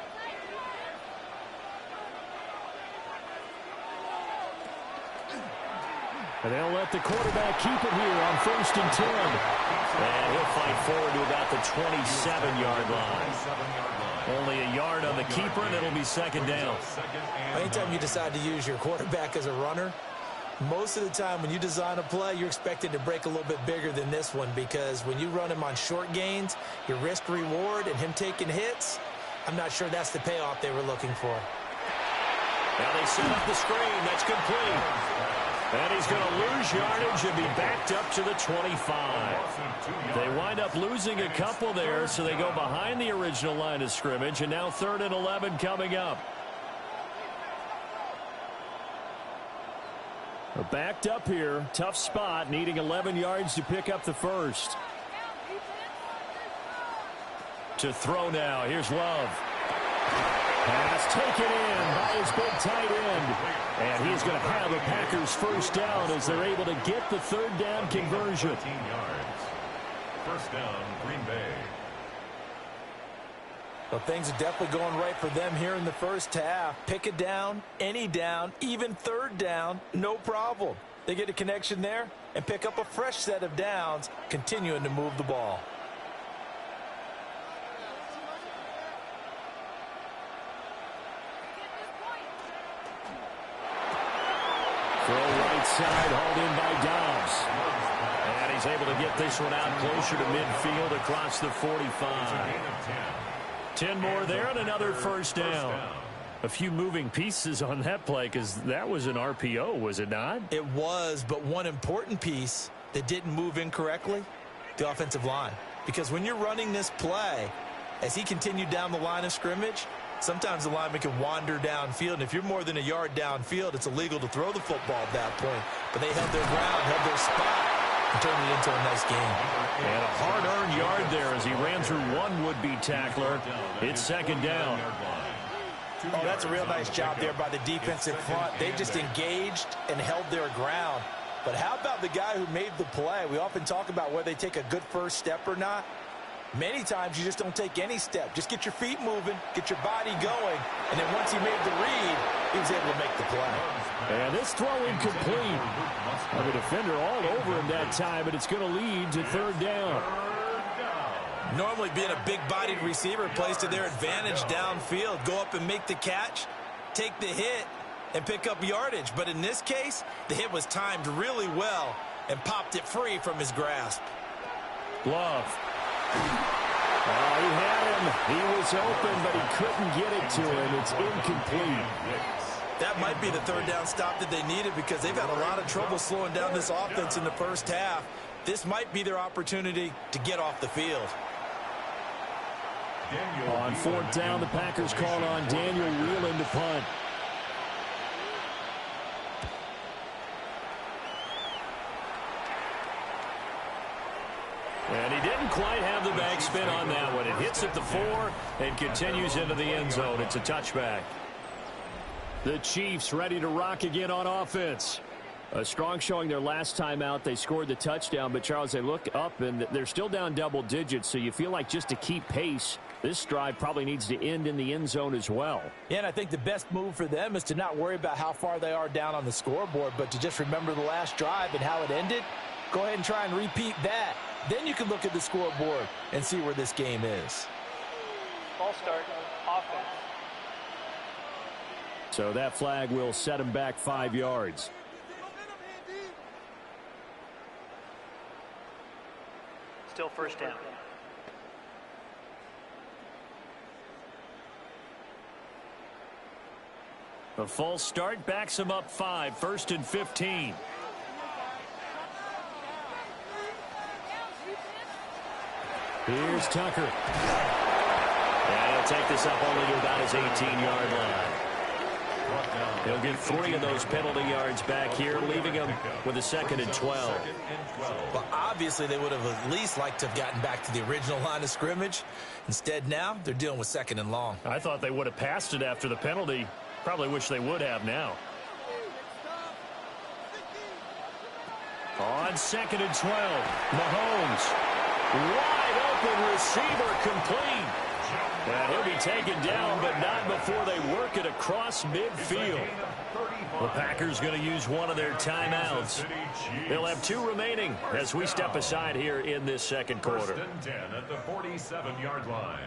And they'll let the quarterback keep it here on 1st and 10. And he'll fight forward to about the 27-yard line. Only a yard on the keeper, and it'll be 2nd down. Anytime you decide to use your quarterback as a runner, most of the time when you design a play, you're expected to break a little bit bigger than this one, because when you run him on short gains, your risk reward and him taking hits, I'm not sure that's the payoff they were looking for. Now they set up the screen. That's complete. And he's going to lose yardage and be backed up to the 25. They wind up losing a couple there, so they go behind the original line of scrimmage, and now 3rd and 11 coming up. They're backed up here. Tough spot, needing 11 yards to pick up the first. To throw now. Here's Love. Pass taken in by his big tight end. And he's going to have a Packers first down as they're able to get the 3rd down conversion. 13 yards. First down, Green Bay. Well, things are definitely going right for them here in the first half. Pick a down, any down, even 3rd down, no problem. They get a connection there and pick up a fresh set of downs, continuing to move the ball. Throw right side, hauled in by Dobbs. And he's able to get this one out closer to midfield across the 45. 10 more there and another first down. A few moving pieces on that play because that was an RPO, was it not? It was, but one important piece that didn't move incorrectly, the offensive line. Because when you're running this play, as he continued down the line of scrimmage, sometimes the lineman can wander downfield, and if you're more than a yard downfield, it's illegal to throw the football at that point. But they held their ground, held their spot, and turned it into a nice game. And a hard-earned yard there as he ran through one would-be tackler. It's 2nd down. Oh, that's a real nice job there by the defensive front. They just engaged and held their ground. But how about the guy who made the play? We often talk about whether they take a good first step or not. Many times you just don't take any step. Just get your feet moving, get your body going, and then once he made the read, he was able to make the play. And this throw incomplete. The defender all over him that time, but it's going to lead to 3rd down. Normally being a big-bodied receiver plays to their advantage downfield. Go up and make the catch, take the hit, and pick up yardage. But in this case, the hit was timed really well and popped it free from his grasp. Love. Oh, he had him. He was open, but he couldn't get it to him. It's incomplete. That might be the 3rd down stop that they needed because they've had a lot of trouble slowing down this offense in the first half. This might be their opportunity to get off the field. On 4th down, the Packers called on Daniel Whelan to punt. And he didn't quite have the backspin on that one. It hits at the 4 and continues into the end zone. It's a touchback. The Chiefs ready to rock again on offense. A strong showing their last time out. They scored the touchdown, but Charles, they look up and they're still down double digits, so you feel like just to keep pace, this drive probably needs to end in the end zone as well. Yeah, and I think the best move for them is to not worry about how far they are down on the scoreboard, but to just remember the last drive and how it ended. Go ahead and try and repeat that. Then you can look at the scoreboard and see where this game is. Ball start, offense. So that flag will set him back 5 yards. Still first down. A false start backs him up 5, 1st and 15. Here's Tucker. And he'll take this up only to about his 18-yard line. He'll get 3 of those penalty yards back here, leaving him with a 2nd and 12. Well, obviously they would have at least liked to have gotten back to the original line of scrimmage. Instead now, they're dealing with 2nd and long. I thought they would have passed it after the penalty. Probably wish they would have now. On 2nd and 12, Mahomes. Wide open receiver complete. And he'll be taken down, but not before they work it across midfield. The Packers going to use one of their timeouts. They'll have 2 remaining as we step aside here in this second quarter. 1st and 10 at the 47-yard line.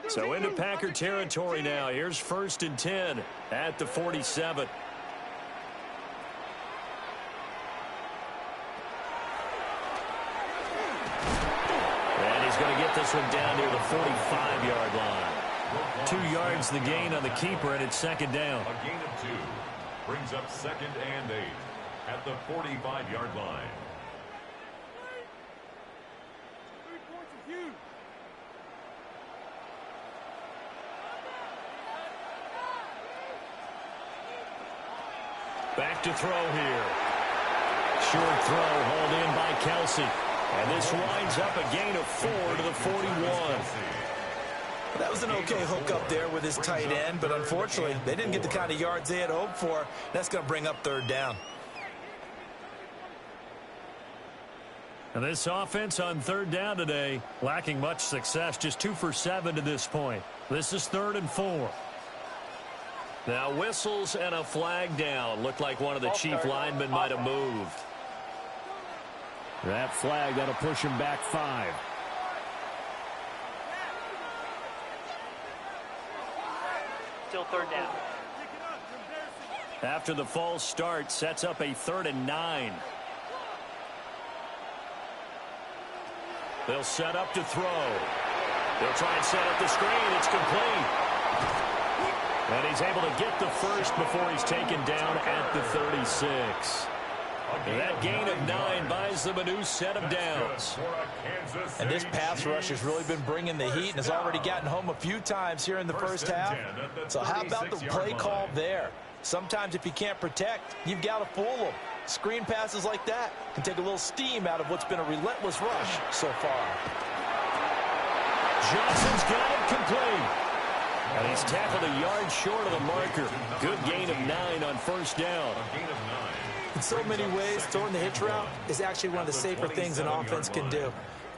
So into Packer territory now. Here's 1st and 10 at the 47. this one down near the 45-yard line. 2 yards the gain on the keeper, and it's second down. A gain of 2 brings up 2nd and 8 at the 45-yard line. Back to throw here. Short throw hauled in by Kelsey. And this winds up a gain of 4 to the 41. That was an okay hook up there with his tight end, but unfortunately, they didn't get the kind of yards they had hoped for. That's going to bring up 3rd down. And this offense on 3rd down today, lacking much success, just 2 for 7 to this point. This is 3rd and 4. Now whistles and a flag down. Looked like one of the Chief linemen might have moved. That flag, that'll push him back 5. Still 3rd down. After the false start, sets up a 3rd and 9. They'll set up to throw. They'll try and set up the screen. It's complete. And he's able to get the first before he's taken down at the 36. And that gain of 9 buys them a new set of downs. And this pass rush has really been bringing the heat and has already gotten home a few times here in the first half. So how about the play call there? Sometimes if you can't protect, you've got to fool them. Screen passes like that can take a little steam out of what's been a relentless rush so far. Johnson's got it complete. And he's tackled a yard short of the marker. Good gain of 9 on 1st down. In so many ways, throwing the hitch route is actually one of the safer things an offense can do.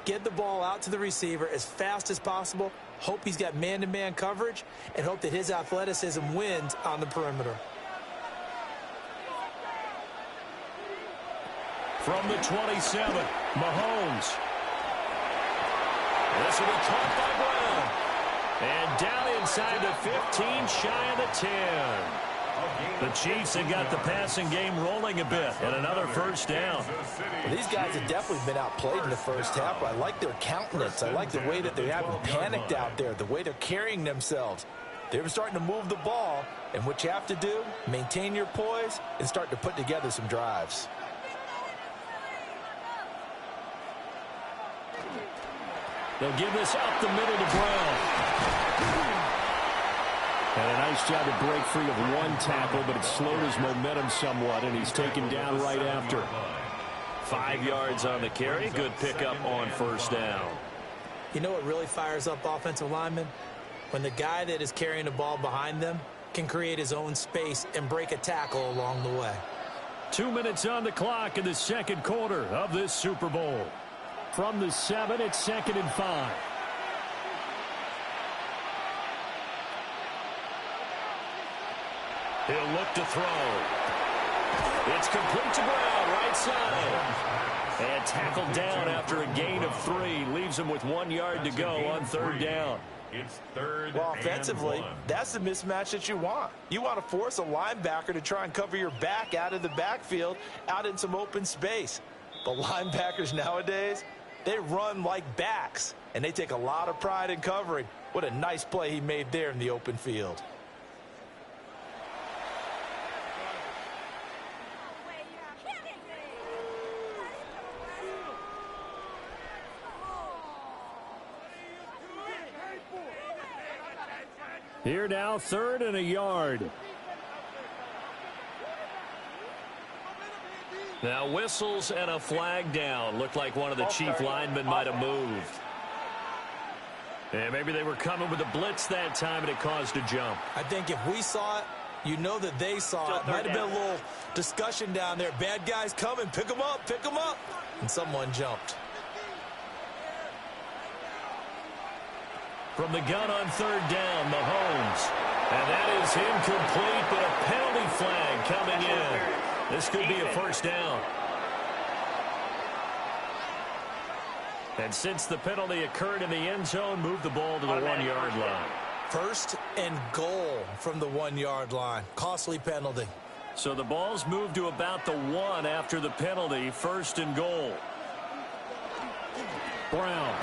Get the ball out to the receiver as fast as possible, hope he's got man-to-man coverage, and hope that his athleticism wins on the perimeter. From the 27, Mahomes. This will be caught by Brown. And down inside the 15, shy of the 10. The Chiefs have got the passing game rolling a bit, and another 1st down. Well, these guys have definitely been outplayed in the first half, but I like their countenance. I like the way that they haven't panicked out there, the way they're carrying themselves. They're starting to move the ball, and what you have to do, maintain your poise and start to put together some drives. They'll give this up the middle to Brown. And a nice job to break free of one tackle, but it slowed his momentum somewhat, and he's taken down right after. 5 yards on the carry. Good pickup on 1st down. You know what really fires up offensive linemen? When the guy that is carrying the ball behind them can create his own space and break a tackle along the way. 2 minutes on the clock in the 2nd quarter of this Super Bowl. From the 7, it's 2nd and 5. He'll look to throw. It's complete to Brown, right side. And tackled down after a gain of 3. Leaves him with 1 yard to go on 3rd down. It's 3rd. Well, offensively, that's the mismatch that you want. You want to force a linebacker to try and cover your back out of the backfield, out in some open space. The linebackers nowadays, they run like backs, and they take a lot of pride in covering. What a nice play he made there in the open field. Here now, 3rd and a yard. Now whistles and a flag down. Looked like one of the Chief linemen might have moved. And maybe they were coming with a blitz that time, and it caused a jump. I think if we saw it, you know that they saw it. Might have been a little discussion down there. Bad guys coming. Pick them up. Pick them up. And someone jumped. From the gun on 3rd down, Mahomes. And that is incomplete, but a penalty flag coming in. This could be a 1st down. And since the penalty occurred in the end zone, move the ball to the 1 yard line. 1st and goal from the 1 yard line. Costly penalty. So the ball's moved to about the 1 after the penalty. 1st and goal. Brown.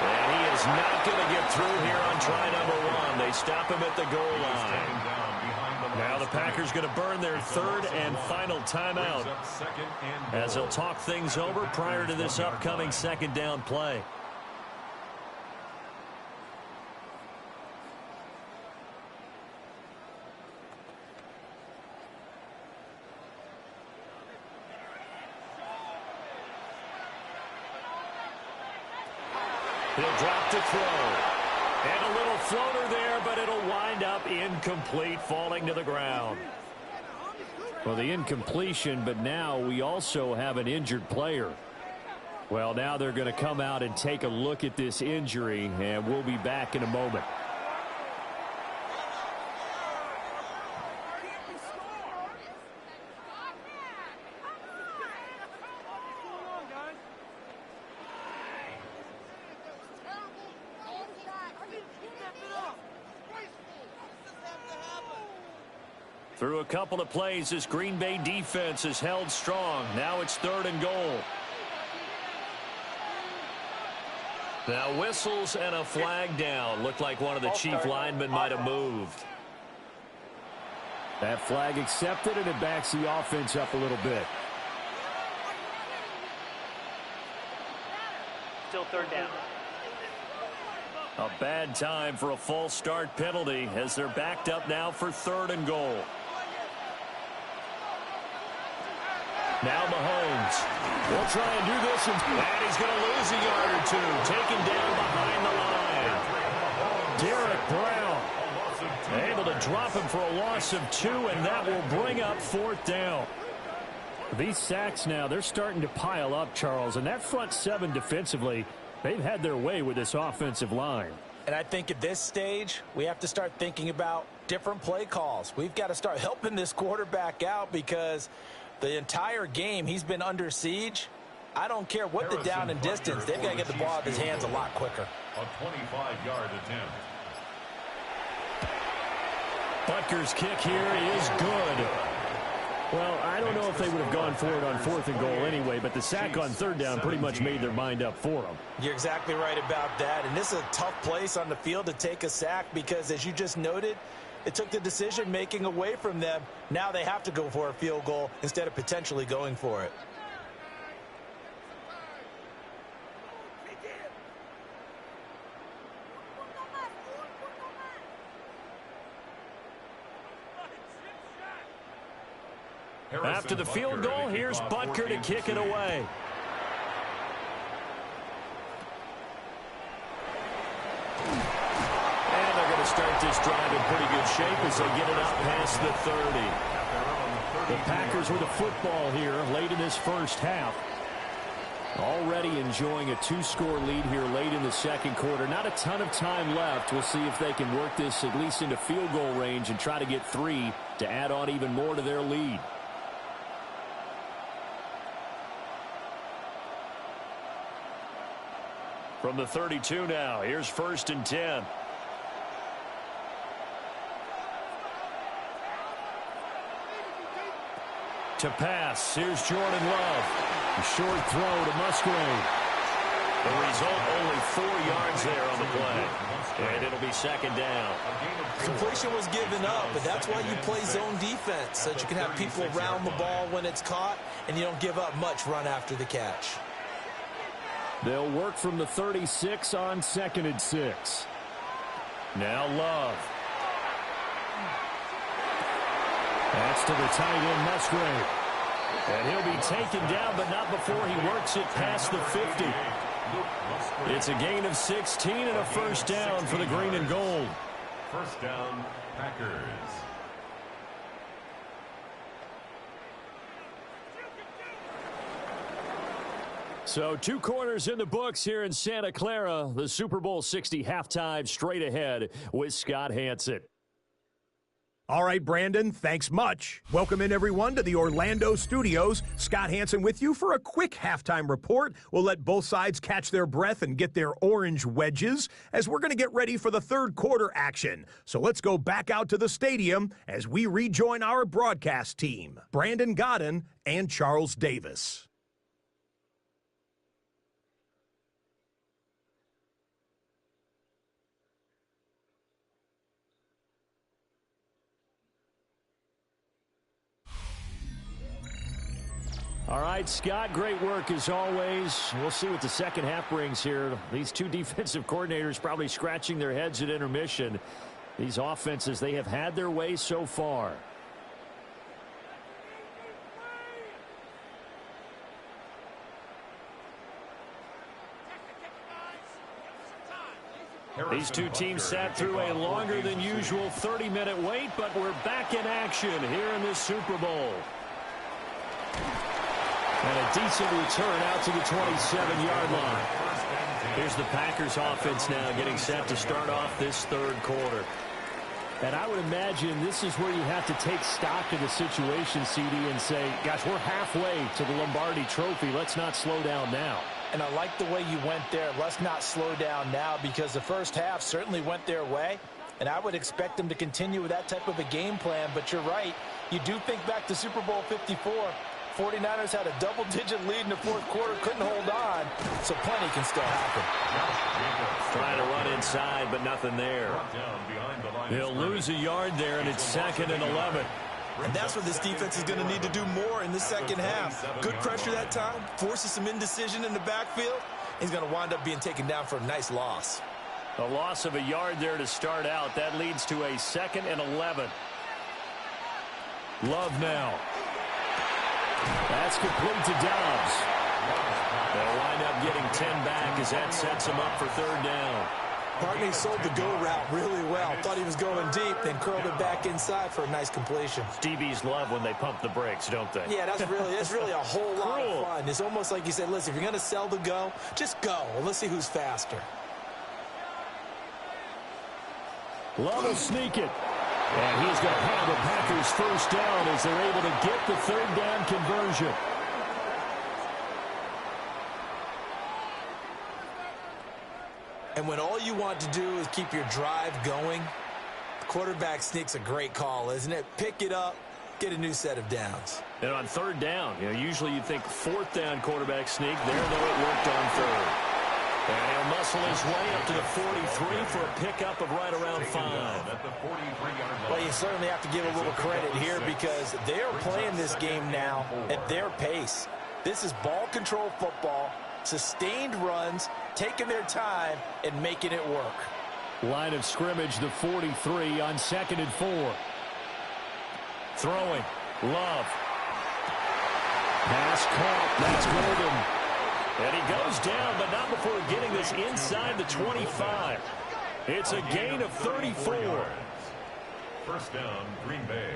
And he is not going to get through here on try number one. They stop him at the goal line. Now the Packers going to burn their third and final timeout as they'll talk things over prior to this upcoming second down play. He'll drop to throw. And a little floater there, but it'll wind up incomplete, falling to the ground. Well, the incompletion, but now we also have an injured player. Well, now they're going to come out and take a look at this injury, and we'll be back in a moment. Through a couple of plays, this Green Bay defense is held strong. Now it's third and goal. Now whistles and a flag down. Looked like one of the chief linemen might have moved. That flag accepted, and it backs the offense up a little bit. Still third down. A bad time for a false start penalty as they're backed up now for third and goal. Now Mahomes will try and do this, and he's going to lose a yard or two. Taken down behind the line. Derek Brown able to drop him for a loss of 2, and that will bring up fourth down. These sacks now, they're starting to pile up, Charles, and that front seven defensively, they've had their way with this offensive line. And I think at this stage, we have to start thinking about different play calls. We've got to start helping this quarterback out because the entire game he's been under siege. I don't care what the down and distance. They've got to get the ball out of his hands a lot quicker. A 25-yard attempt. Butker's kick here is good. Well, I don't know if they would have gone for it on fourth and goal anyway, but the sack on third down pretty much made their mind up for them. You're exactly right about that. And this is a tough place on the field to take a sack because, as you just noted, it took the decision-making away from them. Now they have to go for a field goal instead of potentially going for it. After the field goal, here's Butker to kick it away. And they're going to start this drive in pretty good shape as they get it up past the 30. The Packers with the football here late in this first half. Already enjoying a 2-score lead here late in the second quarter. Not a ton of time left. We'll see if they can work this at least into field goal range and try to get 3 to add on even more to their lead. From the 32 now, here's first and 10. To pass, here's Jordan Love. A short throw to Musgrave. The result, only 4 yards there on the play. And it'll be second down. Completion was given up, but that's why you play zone defense, so that you can have people around the ball when it's caught, and you don't give up much run after the catch. They'll work from the 36 on second and 6. Now Love. That's to the tight end, Musgrave. And he'll be taken down, but not before he works it past the 50. It's a gain of 16 and a first down for the green and gold. First down, Packers. So 2 corners in the books here in Santa Clara. The Super Bowl 60 halftime straight ahead with Scott Hanson. All right, Brandon, thanks much. Welcome in, everyone, to the Orlando studios. Scott Hanson with you for a quick halftime report. We'll let both sides catch their breath and get their orange wedges as we're going to get ready for the third quarter action. So let's go back out to the stadium as we rejoin our broadcast team, Brandon Godden and Charles Davis. All right, Scott, great work as always. We'll see what the second half brings here. These two defensive coordinators probably scratching their heads at intermission. These offenses, they have had their way so far. These two teams sat through a longer than usual 30-minute wait, but we're back in action here in this Super Bowl. And a decent return out to the 27-yard line. Here's the Packers offense now getting set to start off this third quarter. And I would imagine this is where you have to take stock of the situation, CD, and say, gosh, we're halfway to the Lombardi Trophy. Let's not slow down now. And I like the way you went there. Let's not slow down now, because the first half certainly went their way. And I would expect them to continue with that type of a game plan. But you're right. You do think back to Super Bowl 54. 49ers had a double-digit lead in the fourth quarter, couldn't hold on, so plenty can still happen. Trying to run inside, but nothing there. He'll lose a yard there, and it's 2nd and 11. And that's what this defense is going to need to do more in the second half. Good pressure that time, forces some indecision in the backfield. He's going to wind up being taken down for a nice loss. A loss of a yard there to start out. That leads to a 2nd and 11. Love now. That's complete to Dobbs. They'll wind up getting 10 back as that sets him up for third down. Barney sold the go route really well. Thought he was going deep, then curled it back inside for a nice completion. DBs love when they pump the brakes, don't they? Yeah, that's really a whole lot of fun. It's almost like you said, listen, if you're going to sell the go, just go. Let's see who's faster. Love will sneak it. And he's going to have the Packers first down as they're able to get the third down conversion. And when all you want to do is keep your drive going, the quarterback sneak's a great call, isn't it? Pick it up, get a new set of downs. And on third down, usually you think fourth down quarterback sneak. There, though, it worked on third. And he'll muscle his way up to the 43 for a pickup of right around 5. Well, you certainly have to give a little credit here because they're playing this game now at their pace. This is ball control football, sustained runs, taking their time, and making it work. Line of scrimmage, the 43 on 2nd and 4. Throwing. Love. Pass caught. That's Golden. And he goes down, but not before getting this inside the 25. It's a gain of 34. First down, Green Bay.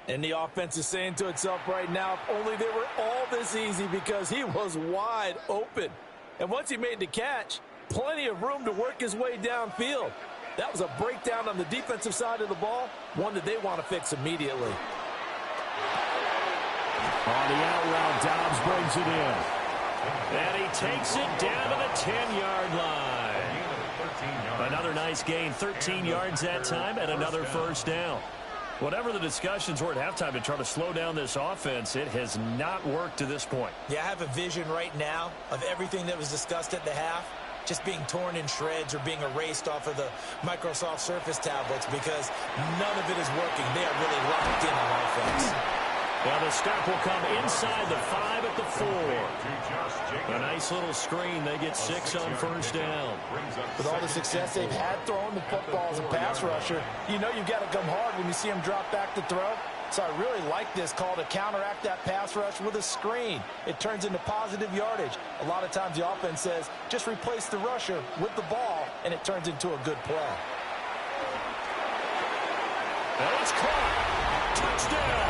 And the offense is saying to itself right now, if only they were all this easy, because he was wide open. And once he made the catch, plenty of room to work his way downfield. That was a breakdown on the defensive side of the ball, one that they want to fix immediately. On the out route, Dobbs brings it in. And he takes it down to the 10-yard line. Another nice gain, 13 yards that time, and another first down. Whatever the discussions were at halftime to try to slow down this offense, it has not worked to this point. Yeah, I have a vision right now of everything that was discussed at the half just being torn in shreds or being erased off of the Microsoft Surface tablets because none of it is working. They are really locked in on offense. Now the stop will come inside the 5 at the 4. A nice little screen. They get 6 on first down. With all the success they've had throwing the football as a pass rusher, you know you've got to come hard when you see them drop back to throw. So I really like this call to counteract that pass rush with a screen. It turns into positive yardage. A lot of times the offense says, just replace the rusher with the ball, and it turns into a good play. And it's caught. Touchdown.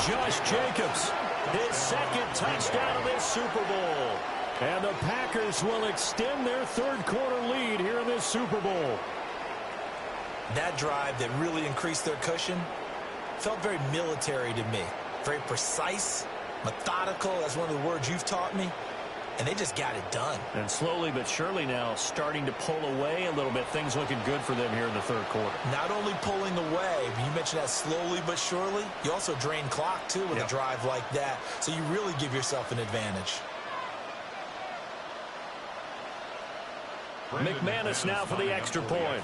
Josh Jacobs, his second touchdown of this Super Bowl. And the Packers will extend their third quarter lead here in this Super Bowl. That drive that really increased their cushion felt very military to me. Very precise, methodical. That's one of the words you've taught me. And they just got it done. And slowly but surely now starting to pull away a little bit. Things looking good for them here in the third quarter. Not only pulling away, but you mentioned that slowly but surely. You also drain clock, too, with a drive like that. So you really give yourself an advantage. McManus now for the extra point.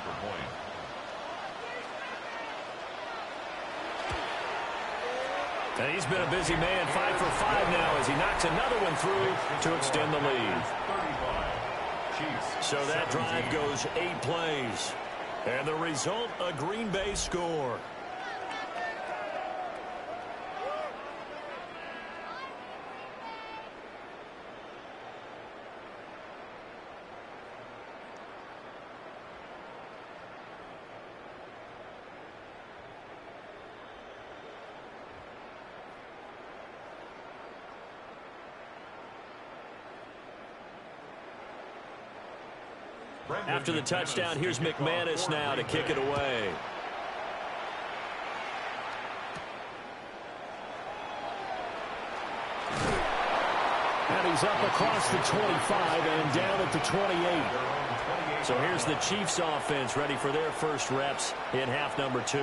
And he's been a busy man, 5 for 5 now as he knocks another one through to extend the lead. So that drive goes 8 plays. And the result, a Green Bay score. After the touchdown, here's McManus now to kick it away. And he's up across the 25 and down at the 28. So here's the Chiefs offense ready for their first reps in half number 2.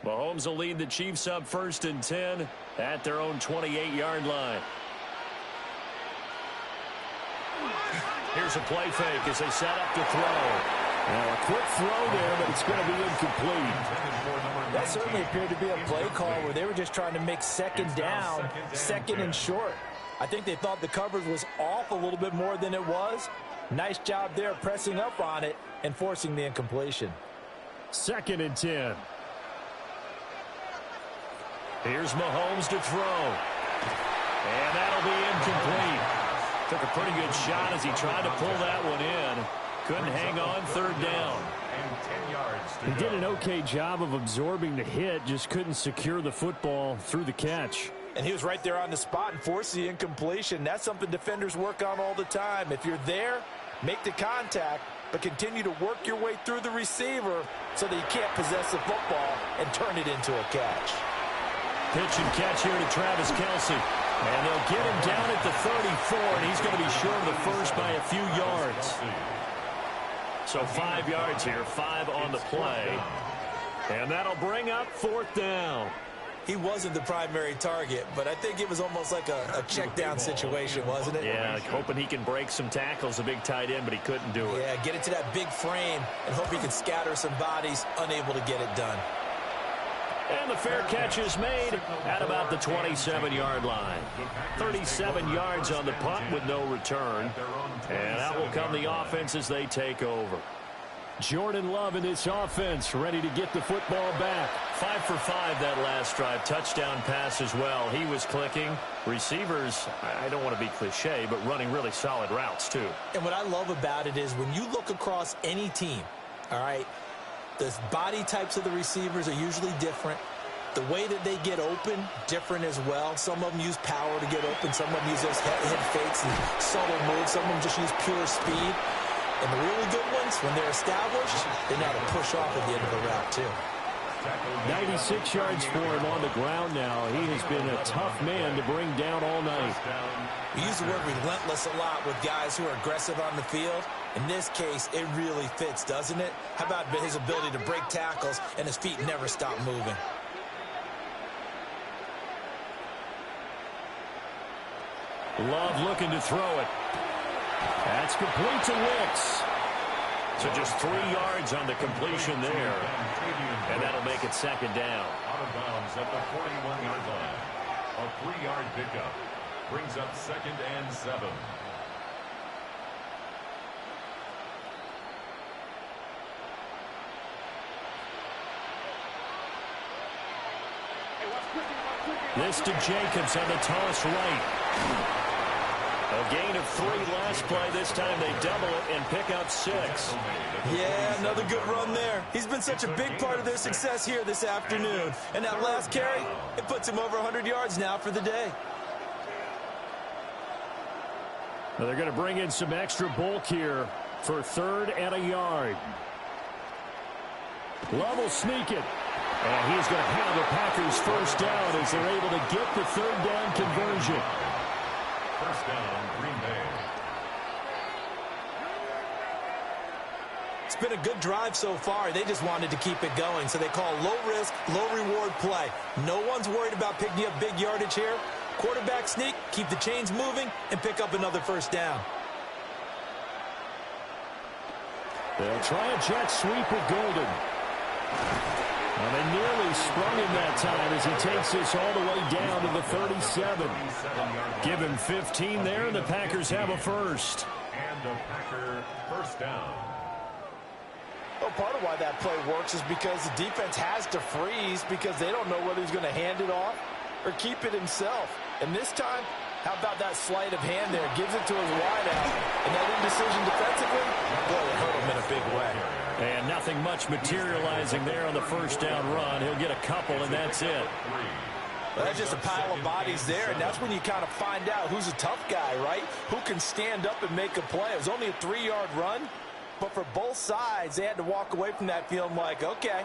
Mahomes will lead the Chiefs up 1st and 10 at their own 28-yard line. Here's a play fake as they set up to throw. Now a quick throw there, but it's going to be incomplete. That certainly appeared to be a play call where they were just trying to make second down, second and short. I think they thought the coverage was off a little bit more than it was. Nice job there pressing up on it and forcing the incompletion. 2nd and 10. Here's Mahomes to throw. And that'll be incomplete. Took a pretty good shot as he tried to pull that one in. Couldn't hang on 3rd down. He did an okay job of absorbing the hit, just couldn't secure the football through the catch. And he was right there on the spot and forced the incompletion. That's something defenders work on all the time. If you're there, make the contact, but continue to work your way through the receiver so that you can't possess the football and turn it into a catch. Pitch and catch here to Travis Kelce. And they'll get him down at the 34, and he's going to be short of the first by a few yards. So 5 yards here, 5 on the play. And that'll bring up 4th down. He wasn't the primary target, but I think it was almost like a check down situation, wasn't it? Yeah, hoping he can break some tackles, a big tight end, but he couldn't do it. Yeah, get it to that big frame and hope he can scatter some bodies, unable to get it done. And the fair catch is made at about the 27-yard line. 37 yards on the punt with no return. And out will come the offense as they take over. Jordan Love in this offense, ready to get the football back. 5 for 5 that last drive. Touchdown pass as well. He was clicking. Receivers, I don't want to be cliche, but running really solid routes too. And what I love about it is when you look across any team, all right, the body types of the receivers are usually different. The way that they get open, different as well. Some of them use power to get open. Some of them use those head fakes and subtle moves. Some of them just use pure speed. And the really good ones, when they're established, they know how to push off at the end of the route, too. 96 yards for him on the ground now. He has been a tough man to bring down all night. We use the word relentless a lot with guys who are aggressive on the field. In this case, it really fits, doesn't it? How about his ability to break tackles and his feet never stop moving? Love looking to throw it. That's complete to Wicks. So just 3 yards on the completion there. And that'll make it 2nd down. Out of bounds at the 41-yard line. A 3-yard pickup brings up 2nd and 7. This to Jacobs on the toss right. A gain of 3 last play. This time they double it and pick up 6. Yeah, another good run there. He's been such a big part of their success here this afternoon. And that last carry, it puts him over 100 yards now for the day. Well, they're going to bring in some extra bulk here for 3rd and a yard. Love will sneak it. And he's going to have the Packers first down as they're able to get the 3rd down conversion. First down, Green Bay. It's been a good drive so far. They just wanted to keep it going, so they call low-risk, low-reward play. No one's worried about picking up big yardage here. Quarterback sneak, keep the chains moving, and pick up another first down. They'll try a jet sweep with Golden. Well, they nearly sprung him that time as he takes this all the way down to the 37. Give him 15 there, and the Packers have a first. And a Packer first down. Well, part of why that play works is because the defense has to freeze because they don't know whether he's going to hand it off or keep it himself. And this time, how about that sleight of hand there? Gives it to his wideout. And that indecision defensively, boy, it hurt him in a big way. And nothing much materializing there on the first down run. He'll get a couple, and that's it. Well, that's just a pile of bodies there, and that's when you kind of find out who's a tough guy, right? Who can stand up and make a play. It was only a 3-yard run, but for both sides, they had to walk away from that feeling like, okay,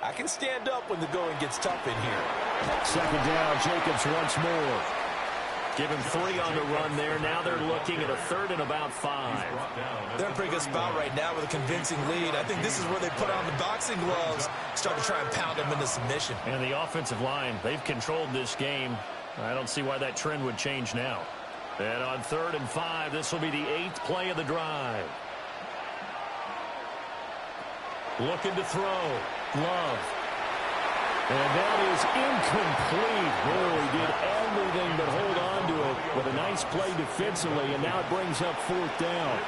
I can stand up when the going gets tough in here. Second down, Jacobs once more. Give him 3 on the run there. Now they're looking at a third and about 5. They're in a pretty good spot right now with a convincing lead. I think this is where they put on the boxing gloves, start to try and pound them into submission. And the offensive line, they've controlled this game. I don't see why that trend would change now. And on 3rd and 5, this will be the 8th play of the drive. Looking to throw. Love. And that is incomplete. Boy, he did everything but hold on to it with a nice play defensively, and now it brings up 4th down.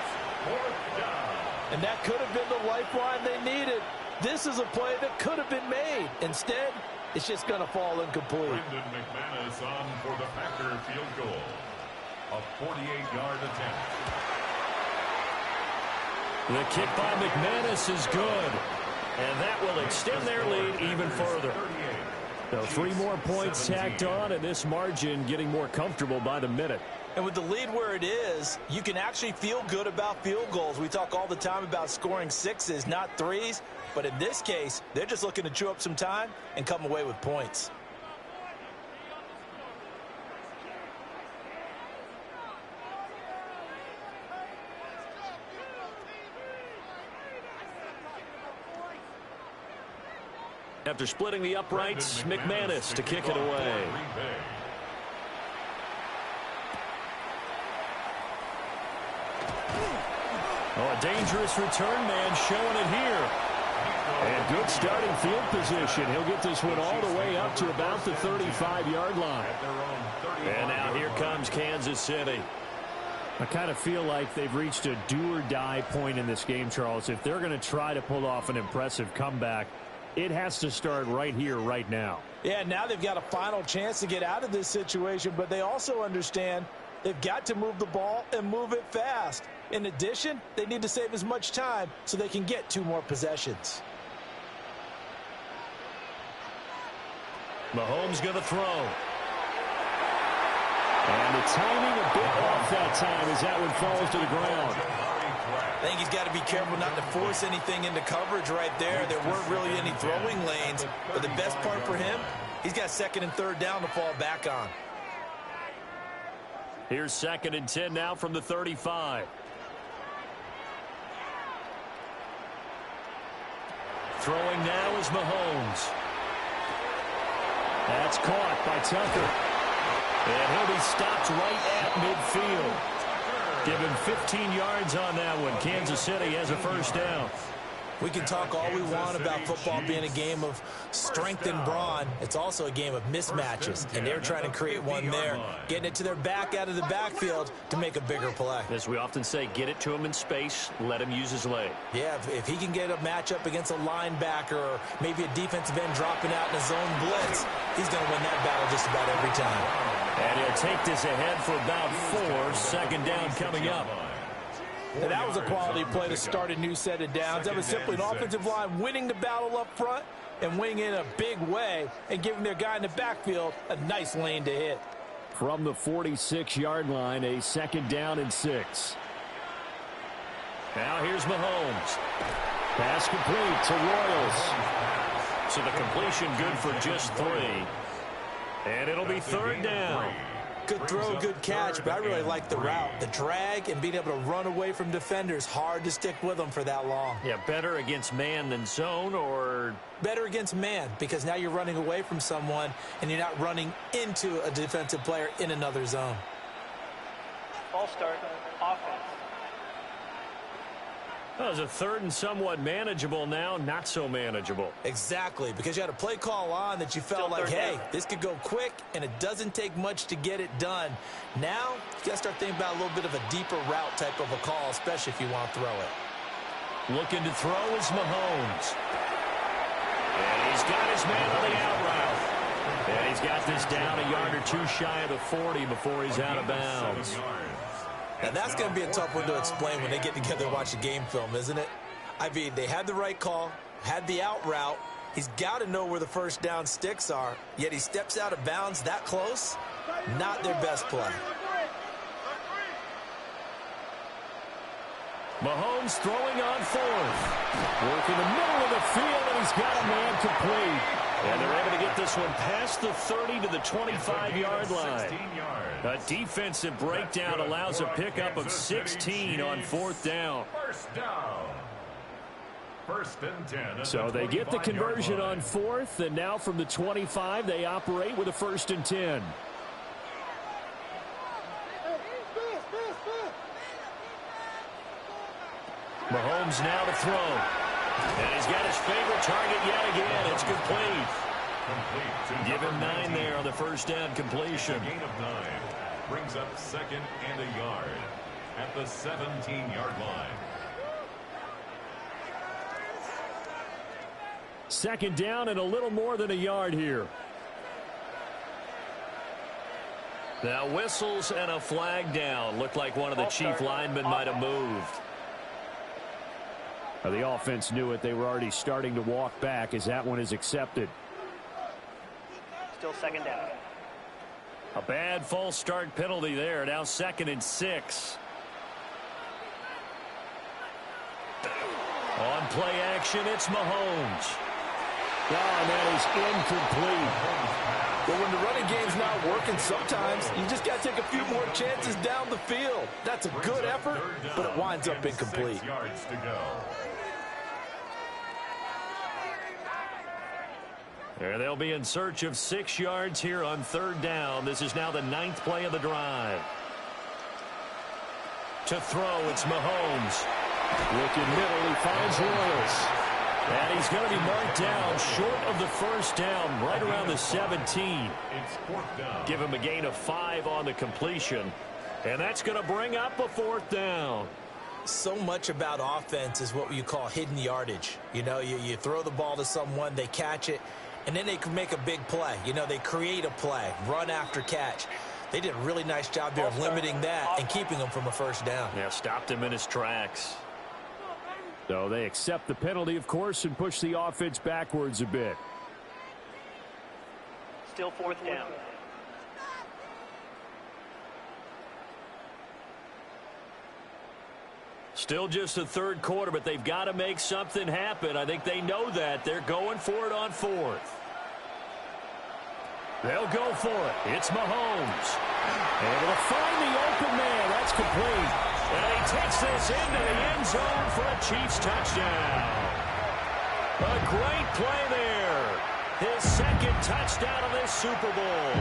And that could have been the lifeline they needed. This is a play that could have been made. Instead, it's just going to fall incomplete. Brendan McManus on for the Packer field goal. A 48-yard attempt. The kick by McManus is good. And that will extend their lead even further. So 3 more points tacked on, and this margin getting more comfortable by the minute. And with the lead where it is, you can actually feel good about field goals. We talk all the time about scoring 6s, not 3s. But in this case, they're just looking to chew up some time and come away with points. After splitting the uprights, McManus to kick it away. Oh, a dangerous return man showing it here. And good starting field position. He'll get this one all the way up to about the 35-yard line. And now here comes Kansas City. I kind of feel like they've reached a do-or-die point in this game, Charles. If they're going to try to pull off an impressive comeback, it has to start right here, right now. Yeah, now they've got a final chance to get out of this situation, but they also understand they've got to move the ball and move it fast. In addition, they need to save as much time so they can get 2 more possessions. Mahomes going to throw. And the timing a bit off that time as that one falls to the ground. I think he's got to be careful not to force anything into coverage right there. There weren't really any throwing lanes. But the best part for him, he's got 2nd and 3rd down to fall back on. Here's 2nd and 10 now from the 35. Throwing now is Mahomes. That's caught by Tucker. And he'll be stopped right at midfield. Give him 15 yards on that one. Kansas City has a first down. We can talk all we want about football being a game of strength and brawn. It's also a game of mismatches, and they're trying to create one there, getting it to their back out of the backfield to make a bigger play. As we often say, get it to him in space, let him use his leg. Yeah, if he can get a matchup against a linebacker or maybe a defensive end dropping out in a zone blitz, he's going to win that battle just about every time. And he'll take this ahead for about 4. 2nd down coming up. And that was a quality play to start a new set of downs. That was simply an offensive line winning the battle up front and winning in a big way and giving their guy in the backfield a nice lane to hit. From the 46-yard line, a 2nd down and 6. Now here's Mahomes. Pass complete to Royals. So the completion good for just 3. And it'll be 3rd down. Good throw, good catch, but I really like the route. The drag and being able to run away from defenders, hard to stick with them for that long. Yeah, better against man than zone, or better against man, because now you're running away from someone and you're not running into a defensive player in another zone. False start, offense. That was a third and somewhat manageable, now not so manageable. Exactly, because you had a play call on that you felt like, hey, this could go quick, and it doesn't take much to get it done. Now, you got to start thinking about a little bit of a deeper route type of a call, especially if you want to throw it. Looking to throw is Mahomes. And he's got his man on the out route. And he's got this down a yard or two shy of the 40 before he's out of bounds. Now, that's going to be a tough one to explain when they get together and watch a game film, isn't it? I mean, they had the right call, had the out route. He's got to know where the first down sticks are, yet he steps out of bounds that close. Not their best play. Mahomes throwing on fourth. Working the middle of the field, and he's got a man complete. And they're able to get this one past the 30 to the 25-yard line. A defensive breakdown allows a pickup of 16 on fourth down. First down. First and 10. So they get the conversion on fourth, and now from the 25, they operate with a first and 10. Mahomes now to throw. And he's got his favorite target yet again. It's complete. Give him 9 there on the first down completion. A gain of 9 brings up second and a yard at the 17-yard line. Second down and a little more than a yard here. Now whistles and a flag down. Looked like one of the chief linemen might have moved. The offense knew it. They were already starting to walk back as that one is accepted. Still second down. A bad false start penalty there. Now second and 6. On play action, it's Mahomes. Oh, and that is incomplete. But when the running game's not working, sometimes you just got to take a few more chances down the field. That's a good effort, but it winds up incomplete. 6 yards to go. There they'll be in search of 6 yards here on third down. This is now the 9th play of the drive. To throw, it's Mahomes. Looking middle, he finds Willis. And he's going to be marked down short of the first down, right around the 17. It's fourth down. Give him a gain of 5 on the completion. And that's going to bring up a fourth down. So much about offense is what you call hidden yardage. You know, you throw the ball to someone, they catch it, and then they can make a big play. You know, they create a play, run after catch. They did a really nice job there of limiting that and keeping him from a first down. Yeah, stopped him in his tracks. So they accept the penalty, of course, and push the offense backwards a bit. Still fourth down. Still just the third quarter, but they've got to make something happen. I think they know that. They're going for it on fourth. They'll go for it. It's Mahomes. Able to find the open man. That's complete. And he takes this into the end zone for a Chiefs touchdown. A great play there. His second touchdown of this Super Bowl.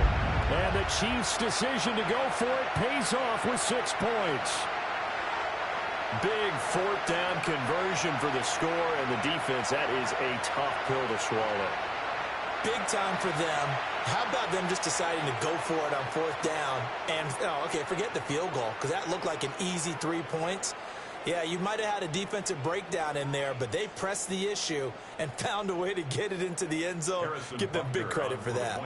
And the Chiefs' decision to go for it pays off with 6 points. Big fourth down conversion for the score, and the defense, that is a tough pill to swallow. Big time for them. How about them just deciding to go for it on fourth down? And, okay, forget the field goal, because that looked like an easy 3 points. Yeah, you might have had a defensive breakdown in there, but they pressed the issue and found a way to get it into the end zone. Give them big credit for that.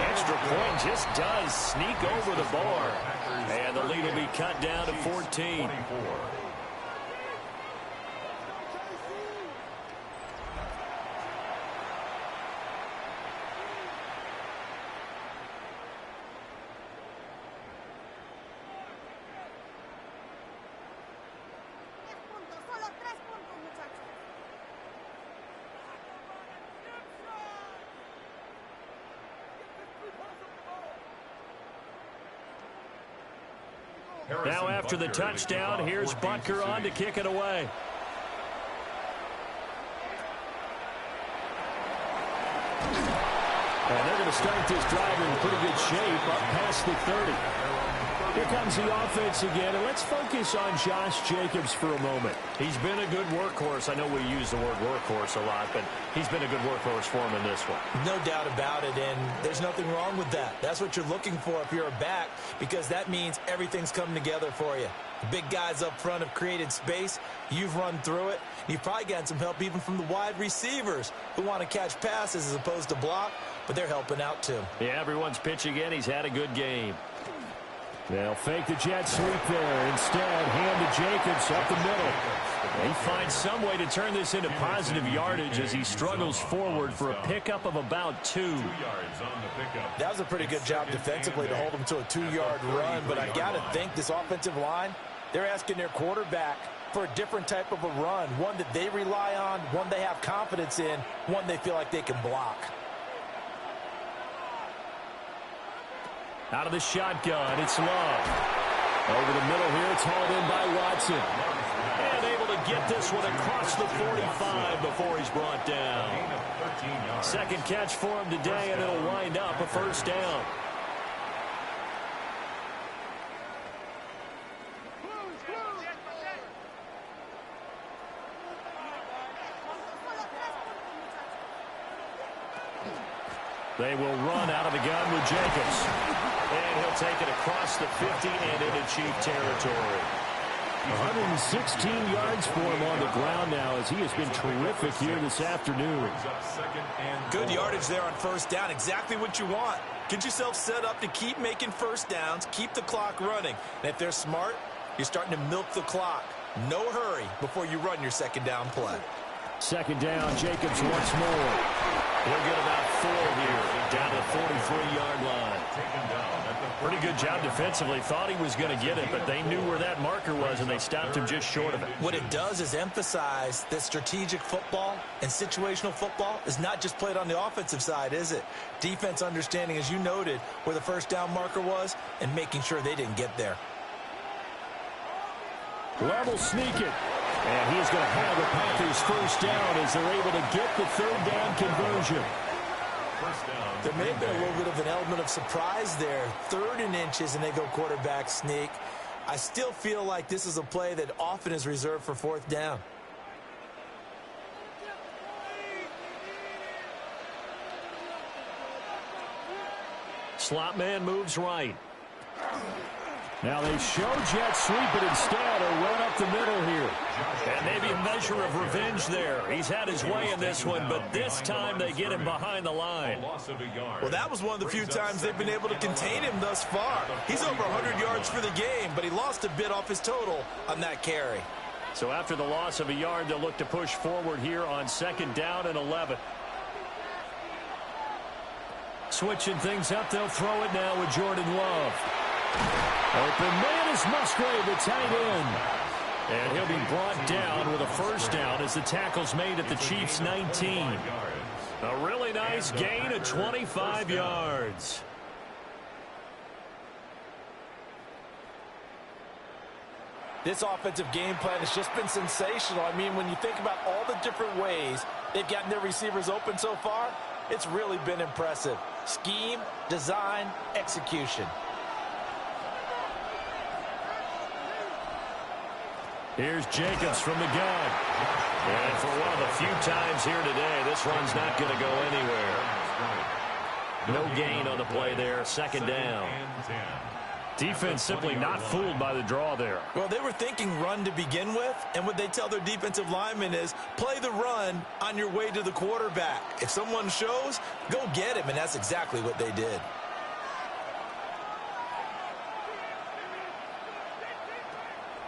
Extra point just does sneak over the bar. And the lead will be cut down to 14. Now after the touchdown, here's Butker on to kick it away. And they're going to start this drive in pretty good shape up past the 30. Here comes the offense again, and let's focus on Josh Jacobs for a moment. He's been a good workhorse. I know we use the word workhorse a lot, but he's been a good workhorse for him in this one. No doubt about it, and there's nothing wrong with that. That's what you're looking for if you're a back, because that means everything's coming together for you. The big guys up front have created space. You've run through it. You've probably gotten some help even from the wide receivers who want to catch passes as opposed to block, but they're helping out too. Yeah, everyone's pitching in. He's had a good game. They'll fake the jet sweep there. Instead, hand to Jacobs up the middle. He finds some way to turn this into positive yardage as he struggles forward for a pickup of about 2. 2 yards on the pickup. That was a pretty good job defensively to hold him to a 2-yard run, but I got to think this offensive line, they're asking their quarterback for a different type of a run, one that they rely on, one they have confidence in, one they feel like they can block. Out of the shotgun, it's Love. Over the middle here, it's hauled in by Watson. And able to get this one across the 45 before he's brought down. Second catch for him today, and it'll wind up a first down. They will run out of the gun with Jacobs. And he'll take it across the 50 and into Chief territory. 116 yards for him on the ground now as he has been terrific here this afternoon. Good yardage there on first down. Exactly what you want. Get yourself set up to keep making first downs, keep the clock running. And if they're smart, you're starting to milk the clock. No hurry before you run your second down play. Second down, Jacobs once more. He'll get about 4 here, down to the 43-yard line. Pretty good job defensively. Thought he was going to get it, but they knew where that marker was, and they stopped him just short of it. What it does is emphasize that strategic football and situational football is not just played on the offensive side, is it? Defense understanding, as you noted, where the first down marker was and making sure they didn't get there. Level sneak it. And he's going to have the Panthers first down as they're able to get the third down conversion. There may have been a little bit of an element of surprise there. 3rd and inches, and they go quarterback sneak. I still feel like this is a play that often is reserved for 4th down. Slot man moves right. Now they show jet sweep, but instead a run up the middle here. And maybe a measure of revenge there. He's had his way in this one, but this time they get him behind the line. Well, that was one of the few times they've been able to contain him thus far. He's over 100 yards for the game, but he lost a bit off his total on that carry. So after the loss of a yard, they'll look to push forward here on second down and 11. Switching things up, they'll throw it now with Jordan Love. Open man is Musgrave, the tight end. And he'll be brought down with a first down as the tackle's made at the Chiefs' 19. A really nice gain of 25 yards. This offensive game plan has just been sensational. I mean, when you think about all the different ways they've gotten their receivers open so far, it's really been impressive. Scheme, design, execution. Here's Jacobs from the gun. And for one of the few times here today, this run's not going to go anywhere. No gain on the play there, second down. Defense simply not fooled by the draw there. Well, they were thinking run to begin with, and what they tell their defensive linemen is play the run on your way to the quarterback. If someone shows, go get him, and that's exactly what they did.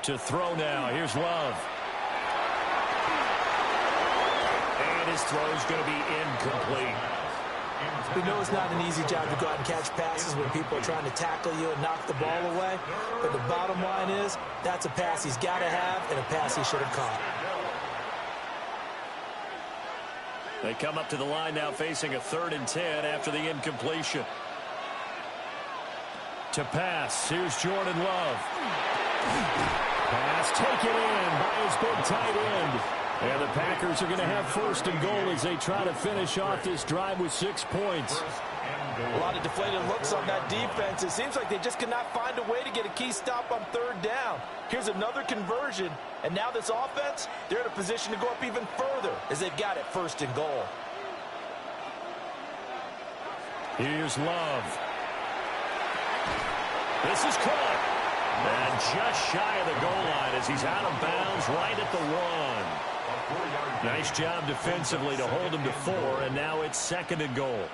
To throw now, here's Love. And his throw's going to be incomplete. We know it's not an easy job to go out and catch passes when people are trying to tackle you and knock the ball away. But the bottom line is, that's a pass he's got to have and a pass he should have caught. They come up to the line now facing a 3rd and 10 after the incompletion. To pass. Here's Jordan Love. Pass taken in by his big tight end. And the Packers are going to have first and goal as they try to finish off this drive with 6 points. A lot of deflated looks on that defense. It seems like they just cannot find a way to get a key stop on third down. Here's another conversion, and now this offense, they're in a position to go up even further as they've got it first and goal. Here's Love. This is caught. And just shy of the goal line as he's out of bounds right at the 1. Nice job defensively to hold him to 4, and now it's second and goal.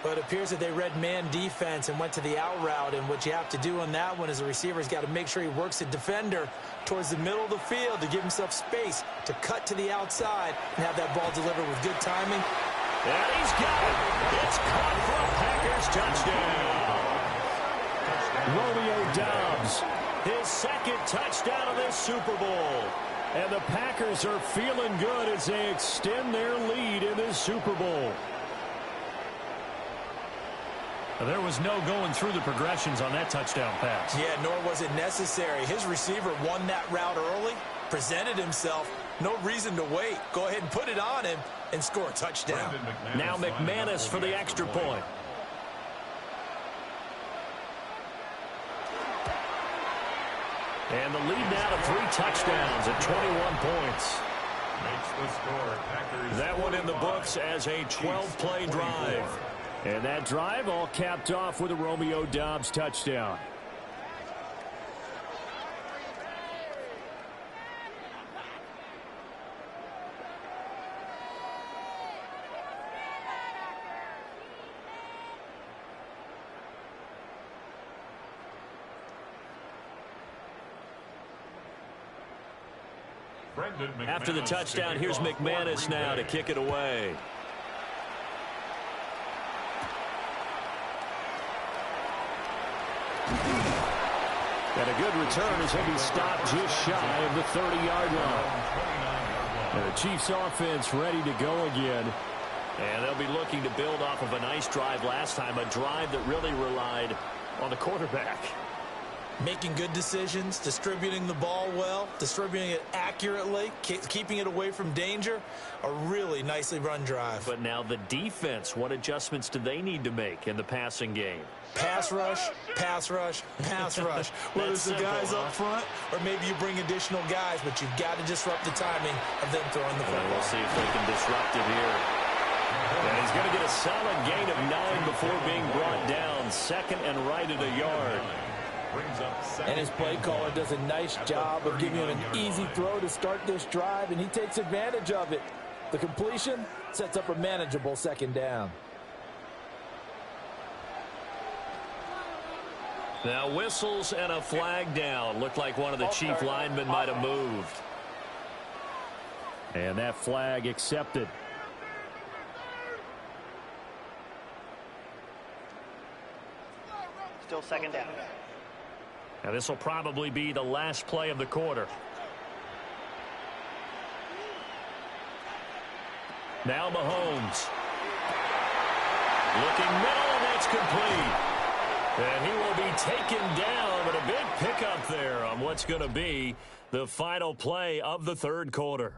But it appears that they read man defense and went to the out route, and what you have to do on that one is the receiver's got to make sure he works the defender towards the middle of the field to give himself space to cut to the outside and have that ball delivered with good timing. And he's got it. It's caught for a Packers touchdown. Romeo Doubs, his second touchdown of this Super Bowl. And the Packers are feeling good as they extend their lead in this Super Bowl. There was no going through the progressions on that touchdown pass. Yeah, nor was it necessary. His receiver won that route early, presented himself. No reason to wait. Go ahead and put it on him and score a touchdown. Now McManus for the extra point. And the lead now to 3 touchdowns at 21 points. That one in the books as a 12-play drive. And that drive all capped off with a Romeo Doubs touchdown. After the touchdown, here's McManus now to kick it away. And a good return as he'll be stopped just shy of the 30-yard line. And the Chiefs offense ready to go again. And they'll be looking to build off of a nice drive last time, a drive that really relied on the quarterback. Making good decisions, distributing the ball well, distributing it accurately, keeping it away from danger. A really nicely run drive. But now the defense, what adjustments do they need to make in the passing game? Pass rush, pass rush, pass rush. Whether it's the guys up front or maybe you bring additional guys, but you've got to disrupt the timing of them throwing the football. We'll see if they can disrupt it here. And he's going to get a solid gain of 9 before being brought down. Second and right at a yard. And his play caller does a nice job of giving him an easy throw to start this drive, and he takes advantage of it. The completion sets up a manageable second down. Now whistles and a flag down. Looked like one of the Chief linemen might have moved. And that flag accepted. Still second down. Now this will probably be the last play of the quarter. Now Mahomes. Looking middle, and that's complete. And he will be taken down, but a big pickup there on what's going to be the final play of the third quarter.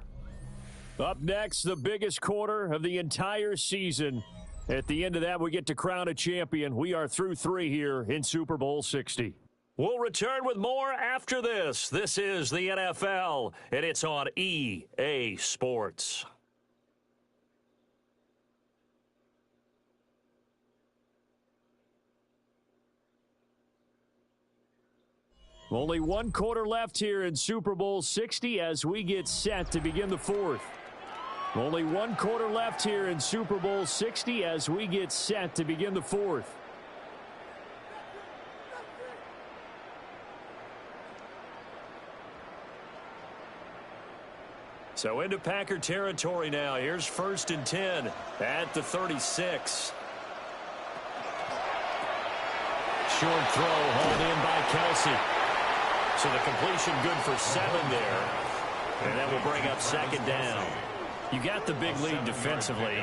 Up next, the biggest quarter of the entire season. At the end of that, we get to crown a champion. We are through 3 here in Super Bowl 60. We'll return with more after this. This is the NFL, and it's on EA Sports. Only 1 quarter left here in Super Bowl 60 as we get set to begin the 4th. Only 1 quarter left here in Super Bowl 60 as we get set to begin the 4th. So into Packer territory now. Here's 1st and 10 at the 36. Short throw hauled in by Kelsey. So the completion good for 7 there. And that will bring up 2nd down. You got the big lead defensively.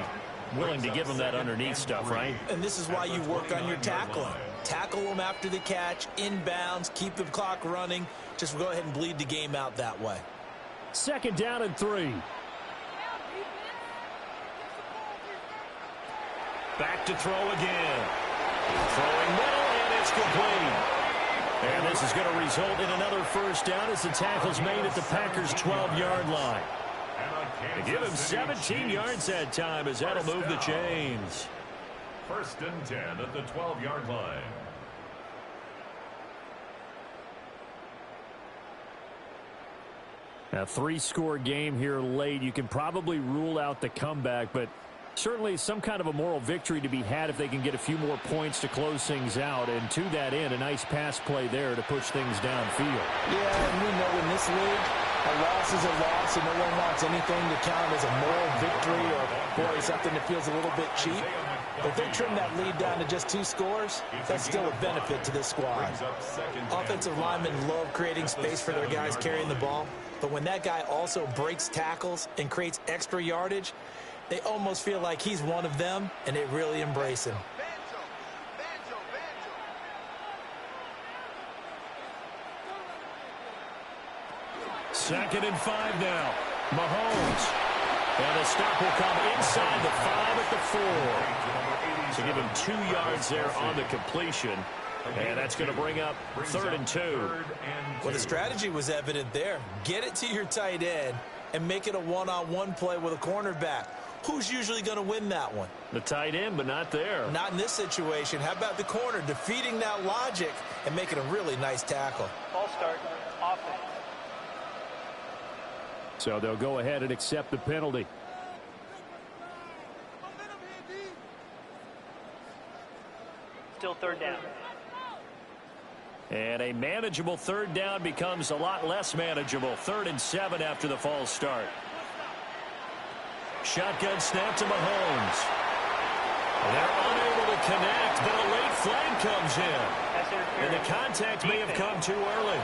Willing to give them that underneath stuff, right? And this is why you work on your tackling. tackle them after the catch, inbounds, keep the clock running. Just go ahead and bleed the game out that way. 2nd down and 3. Back to throw again. Throwing middle, and it's complete. And this is going to result in another 1st down as the tackle's made at the Packers' 12-yard line. They give him 17 yards that time as that'll move the chains. 1st and 10 at the 12-yard line. A 3-score game here late. You can probably rule out the comeback, but certainly some kind of a moral victory to be had if they can get a few more points to close things out. And to that end, a nice pass play there to push things downfield. Yeah, and we know in this league, a loss is a loss, and no one wants anything to count as a moral victory or, boy, something that feels a little bit cheap. If they trim that lead down to just 2 scores, that's still a benefit to this squad. Offensive linemen love creating space for their guys carrying the ball, but when that guy also breaks tackles and creates extra yardage, they almost feel like he's one of them, and they really embrace him. Second and 5 now. Mahomes. And the stop will come inside the 5 at the 4. So give him 2 yards there on the completion. And that's going to bring up 3rd and 2. Well, the strategy was evident there. Get it to your tight end and make it a one-on-one play with a cornerback. Who's usually going to win that one? The tight end, but not there. Not in this situation. How about the corner defeating that logic and making a really nice tackle? Ball start, offense. So they'll go ahead and accept the penalty. Still 3rd down. And a manageable 3rd down becomes a lot less manageable. 3rd and 7 after the false start. Shotgun snap to Mahomes. They're unable to connect, but a late flag comes in. And the contact may have come too early.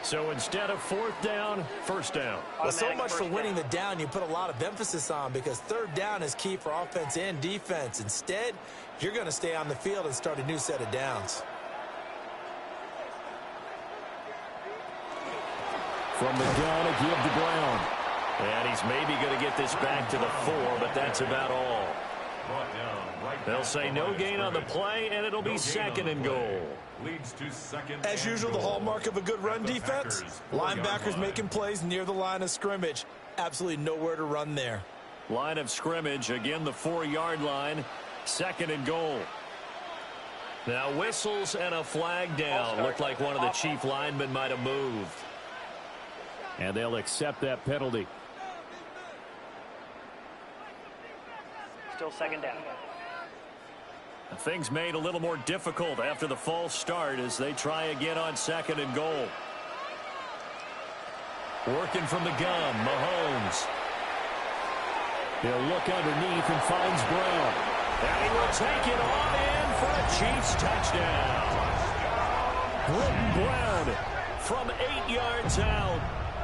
So instead of 4th down, 1st down. Well, so much for winning the down you put a lot of emphasis on, because 3rd down is key for offense and defense. Instead, you're going to stay on the field and start a new set of downs. From the gun, a give to Brown. And he's maybe going to get this back to the 4, but that's about all. They'll say no gain on the play, and it'll be 2nd and goal. As usual, the hallmark of a good run defense, linebackers making plays near the line of scrimmage. Absolutely nowhere to run there. Line of scrimmage, again the 4-yard line, 2nd and goal. Now whistles and a flag down. Looked like one of the chief linemen might have moved. And they'll accept that penalty. Still 2nd down. Things made a little more difficult after the false start as they try again on 2nd and goal. Working from the gun, Mahomes. He'll look underneath and finds Brown. And he will take it on in for a Chiefs touchdown. Britton Brown from 8 yards out.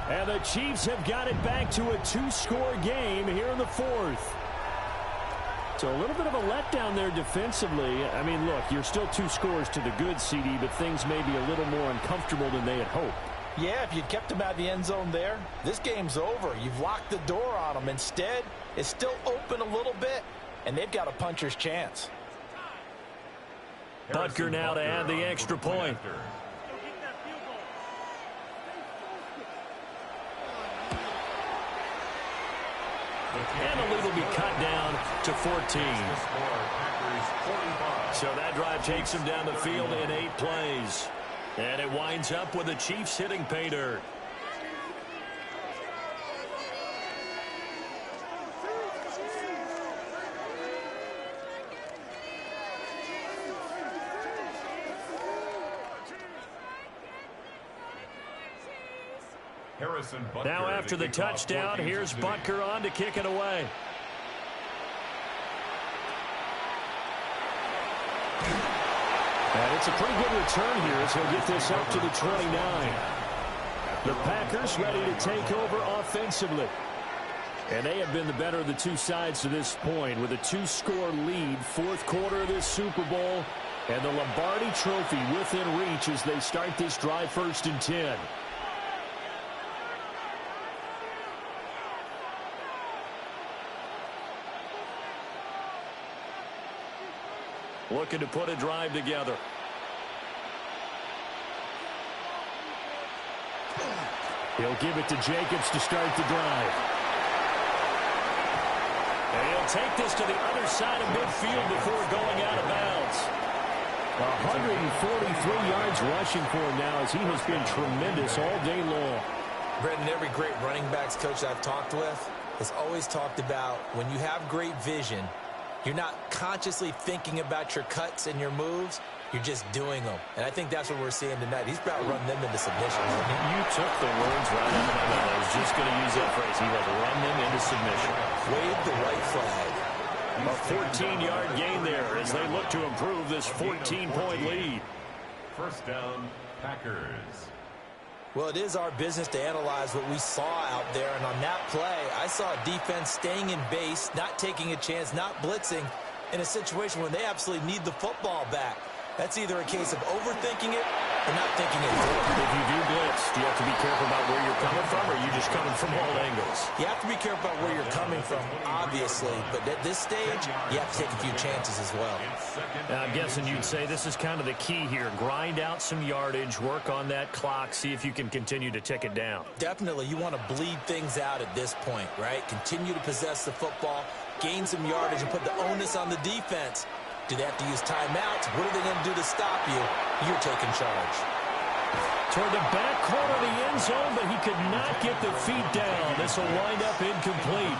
And the Chiefs have got it back to a 2-score game here in the 4th. So a little bit of a letdown there defensively. I mean, look, you're still 2 scores to the good, CD, but things may be a little more uncomfortable than they had hoped. Yeah, if you'd kept him out of the end zone there, this game's over. You've locked the door on them. Instead, it's still open a little bit, and they've got a puncher's chance. Butker now to add the extra point. And the lead will be cut down to 14. So that drive takes them down the field in 8 plays. And it winds up with the Chiefs hitting pay dirt. Now after the touchdown, here's Butker on to kick it away. And it's a pretty good return here as he'll get this up to the 29. The Packers ready to take over offensively. And they have been the better of the two sides to this point with a 2-score lead, fourth quarter of this Super Bowl, and the Lombardi Trophy within reach as they start this drive 1st and 10. Looking to put a drive together. He'll give it to Jacobs to start the drive. And he'll take this to the other side of midfield before going out of bounds. 143 yards rushing for him now as he has been tremendous all day long. Brendan, every great running backs coach I've talked with has always talked about when you have great vision, you're not consciously thinking about your cuts and your moves. You're just doing them. And I think that's what we're seeing tonight. He's about to run them into submission. You took the words right out of my mouth. I was just going to use that phrase. He will run them into submission. Wave the white flag. A 14-yard gain there as they look to improve this 14-point lead. First down, Packers. Well, it is our business to analyze what we saw out there. And on that play, I saw a defense staying in base, not taking a chance, not blitzing in a situation where they absolutely need the football back. That's either a case of overthinking it or not thinking it through. If you do blitz, do you have to be careful about where you're coming from, or are you just coming from all angles? You have to be careful about where you're coming from, obviously. But at this stage, you have to take a few chances as well. I'm guessing you'd say this is kind of the key here. Grind out some yardage, work on that clock, see if you can continue to tick it down. Definitely. You want to bleed things out at this point, right? Continue to possess the football, gain some yardage, and put the onus on the defense. Do they have to use timeouts? What are they going to do to stop you? You're taking charge. Toward the back corner of the end zone, but he could not get the feet down. This will wind up incomplete.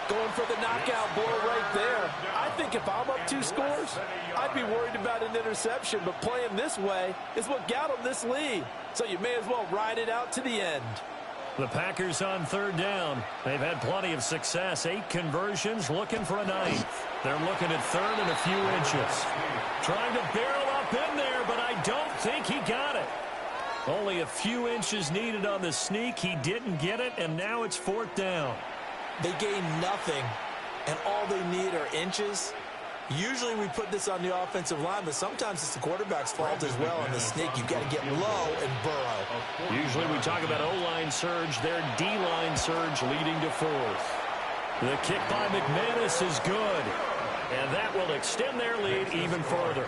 Going for the knockout blow right there. I think if I'm up 2 scores, I'd be worried about an interception, but playing this way is what got them this lead. So you may as well ride it out to the end. The Packers on 3rd down. They've had plenty of success. 8 conversions, looking for a 9th. They're looking at 3rd and a few inches. Trying to barrel up in there, but I don't think he got it. Only a few inches needed on the sneak. He didn't get it, and now it's 4th down. They gain nothing, and all they need are inches. Usually we put this on the offensive line, but sometimes it's the quarterback's fault as well on the sneak. You've got to get low and burrow. Usually we talk about O-line surge. Their D-line surge leading to 4th. The kick by McManus is good, and that will extend their lead even further.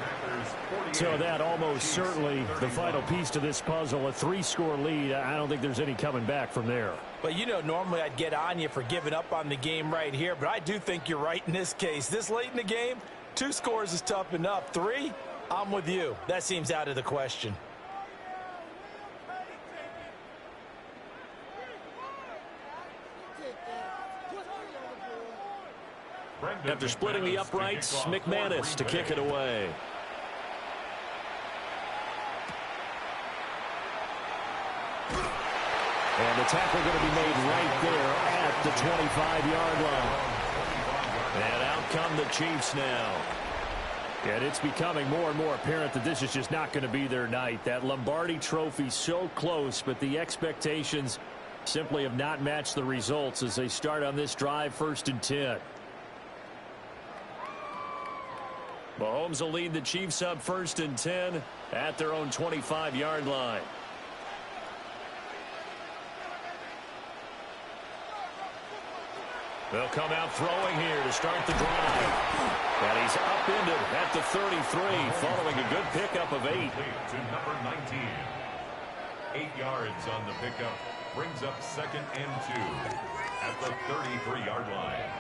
So that almost certainly the final piece to this puzzle, a 3-score lead. I don't think there's any coming back from there. Well, you know, normally I'd get on you for giving up on the game right here, but I do think you're right in this case. This late in the game, 2 scores is tough enough. 3, I'm with you. That seems out of the question. After splitting the uprights, McManus to kick it away. And the tackle going to be made right there at the 25-yard line. And out come the Chiefs now. And it's becoming more and more apparent that this is just not going to be their night. That Lombardi Trophy so close, but the expectations simply have not matched the results as they start on this drive 1st and 10. Mahomes will lead the Chiefs up 1st and 10 at their own 25-yard line. They'll come out throwing here to start the drive. And he's upended at the 33 following a good pickup of 8. To number 19. 8 yards on the pickup. Brings up 2nd and 2 at the 33-yard line.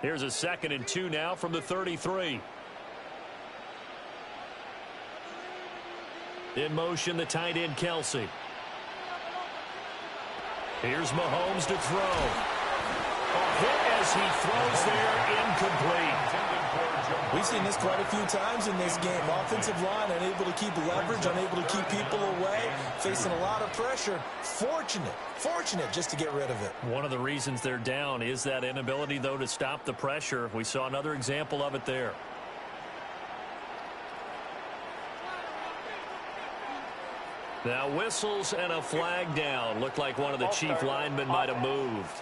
Here's a 2nd and 2 now from the 33. In motion, the tight end, Kelsey. Here's Mahomes to throw. A hit as he throws there, incomplete. We've seen this quite a few times in this game. Offensive line unable to keep leverage, unable to keep people away, facing a lot of pressure. Fortunate just to get rid of it. One of the reasons they're down is that inability, though, to stop the pressure. We saw another example of it there. Now whistles and a flag down. Looked like one of the Chief linemen might have moved.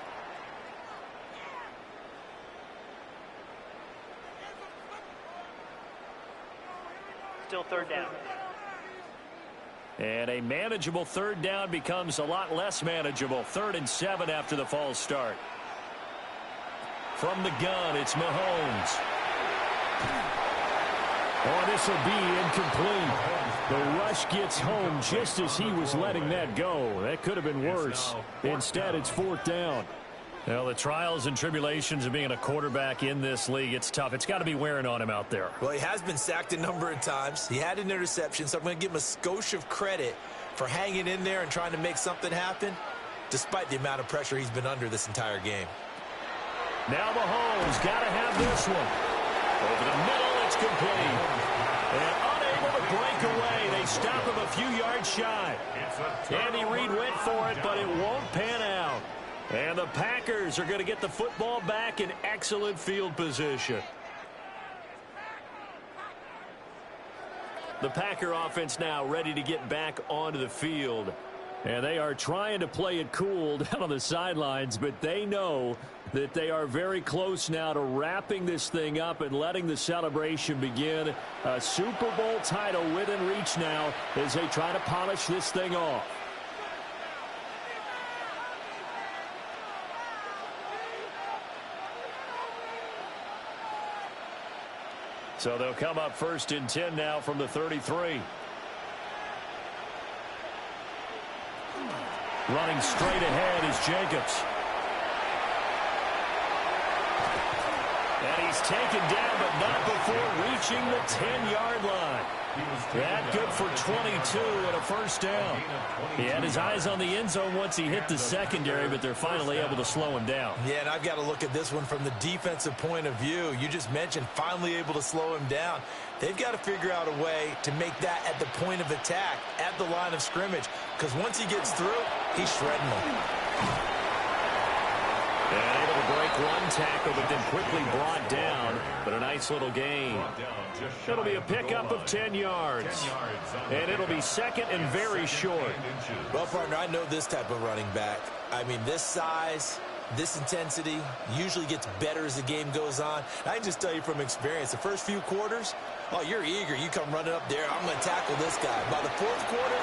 Still third down. And a manageable third down becomes a lot less manageable. 3rd and 7 after the false start. From the gun, it's Mahomes. Oh, this will be incomplete. The rush gets home just as he was letting that go. That could have been worse. Instead, it's 4th down. Well, the trials and tribulations of being a quarterback in this league, it's tough. It's got to be wearing on him out there. Well, he has been sacked a number of times. He had an interception, so I'm going to give him a skosh of credit for hanging in there and trying to make something happen, despite the amount of pressure he's been under this entire game. Now Mahomes got to have this one. Over the middle, it's complete. And unable to break away. They stop him a few yards shy. Andy Reid went for it, but it won't pan out. And the Packers are going to get the football back in excellent field position. The Packer offense now ready to get back onto the field. And they are trying to play it cool down on the sidelines, but they know that they are very close now to wrapping this thing up and letting the celebration begin. A Super Bowl title within reach now as they try to polish this thing off. So they'll come up 1st and 10 now from the 33. Running straight ahead is Jacobs. And he's taken down, but not before reaching the 10-yard line. That good for 22 and a 1st down. He had his eyes on the end zone once he hit the secondary, but they're finally able to slow him down. Yeah, and I've got to look at this one from the defensive point of view. You just mentioned finally able to slow him down. They've got to figure out a way to make that at the point of attack, at the line of scrimmage, because once he gets through, he's shredding them. And able to break one tackle, but then quickly brought down. But a nice little gain. It'll be a pickup of 10 yards. And it'll be 2nd and very short. Well, partner, I know this type of running back. I mean, this size, this intensity usually gets better as the game goes on. I can just tell you from experience, the first few quarters, oh, you're eager. You come running up there. I'm going to tackle this guy. By the 4th quarter,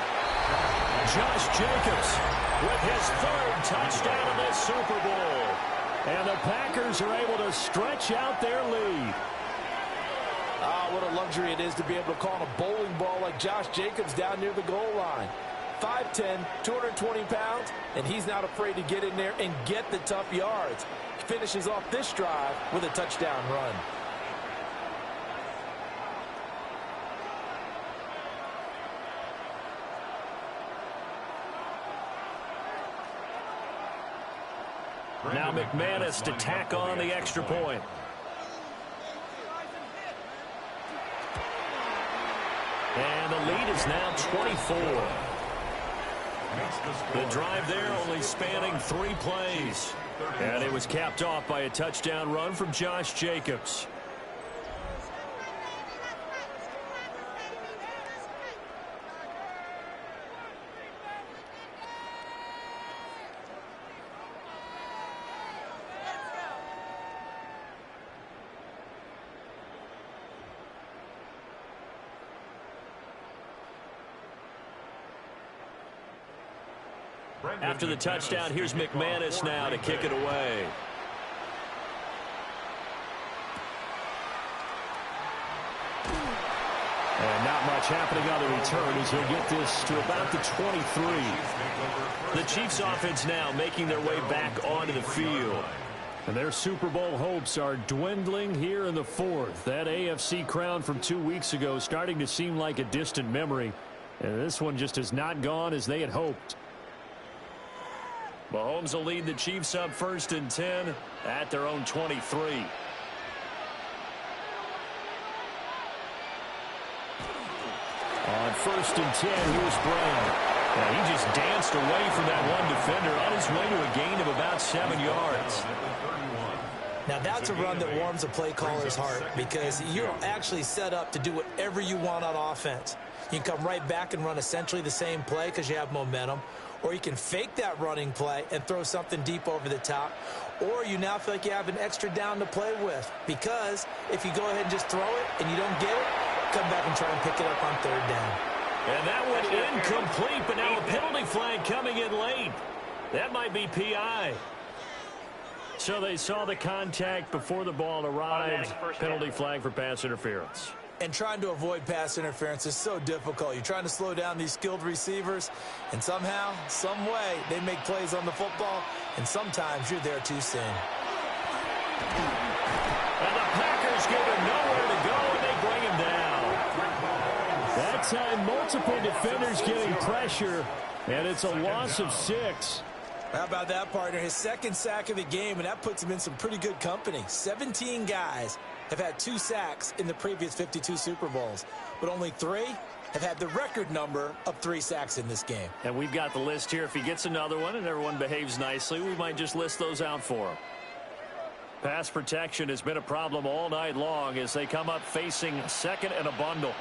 Josh Jacobs with his 3rd touchdown in this Super Bowl. And the Packers are able to stretch out their lead. Ah, what a luxury it is to be able to call a bowling ball like Josh Jacobs down near the goal line. 5'10", 220 pounds, and he's not afraid to get in there and get the tough yards. He finishes off this drive with a touchdown run. Now McManus to tack on the extra point. And the lead is now 24. The drive there only spanning 3 plays. And it was capped off by a touchdown run from Josh Jacobs. After the touchdown, here's McManus now to kick it away. And not much happening on the return as he'll get this to about the 23. The Chiefs offense now making their way back onto the field. And their Super Bowl hopes are dwindling here in the 4th. That AFC crown from 2 weeks ago starting to seem like a distant memory. And this one just has not gone as they had hoped. Mahomes will lead the Chiefs up 1st and 10 at their own 23. On 1st and 10, here's Brown. Now, he just danced away from that one defender on his way to a gain of about 7 yards. Now, that's a run that warms a play caller's heart because you're actually set up to do whatever you want on offense. You can come right back and run essentially the same play because you have momentum, or you can fake that running play and throw something deep over the top, or you now feel like you have an extra down to play with because if you go ahead and just throw it and you don't get it, come back and try and pick it up on third down. And that one incomplete, but now a penalty flag coming in late. That might be PI. So they saw the contact before the ball arrived. Penalty flag for pass interference. And trying to avoid pass interference is so difficult. You're trying to slow down these skilled receivers, and somehow, some way, they make plays on the football, and sometimes you're there too soon. And the Packers give him nowhere to go, and they bring him down. That time, multiple defenders getting pressure, and it's a loss of 6. How about that, partner? His second sack of the game, and that puts him in some pretty good company. 17 guys have had 2 sacks in the previous 52 Super Bowls, but only 3 have had the record number of 3 sacks in this game. And we've got the list here. If he gets another one and everyone behaves nicely, we might just list those out for him. Pass protection has been a problem all night long as they come up facing second and a bundle.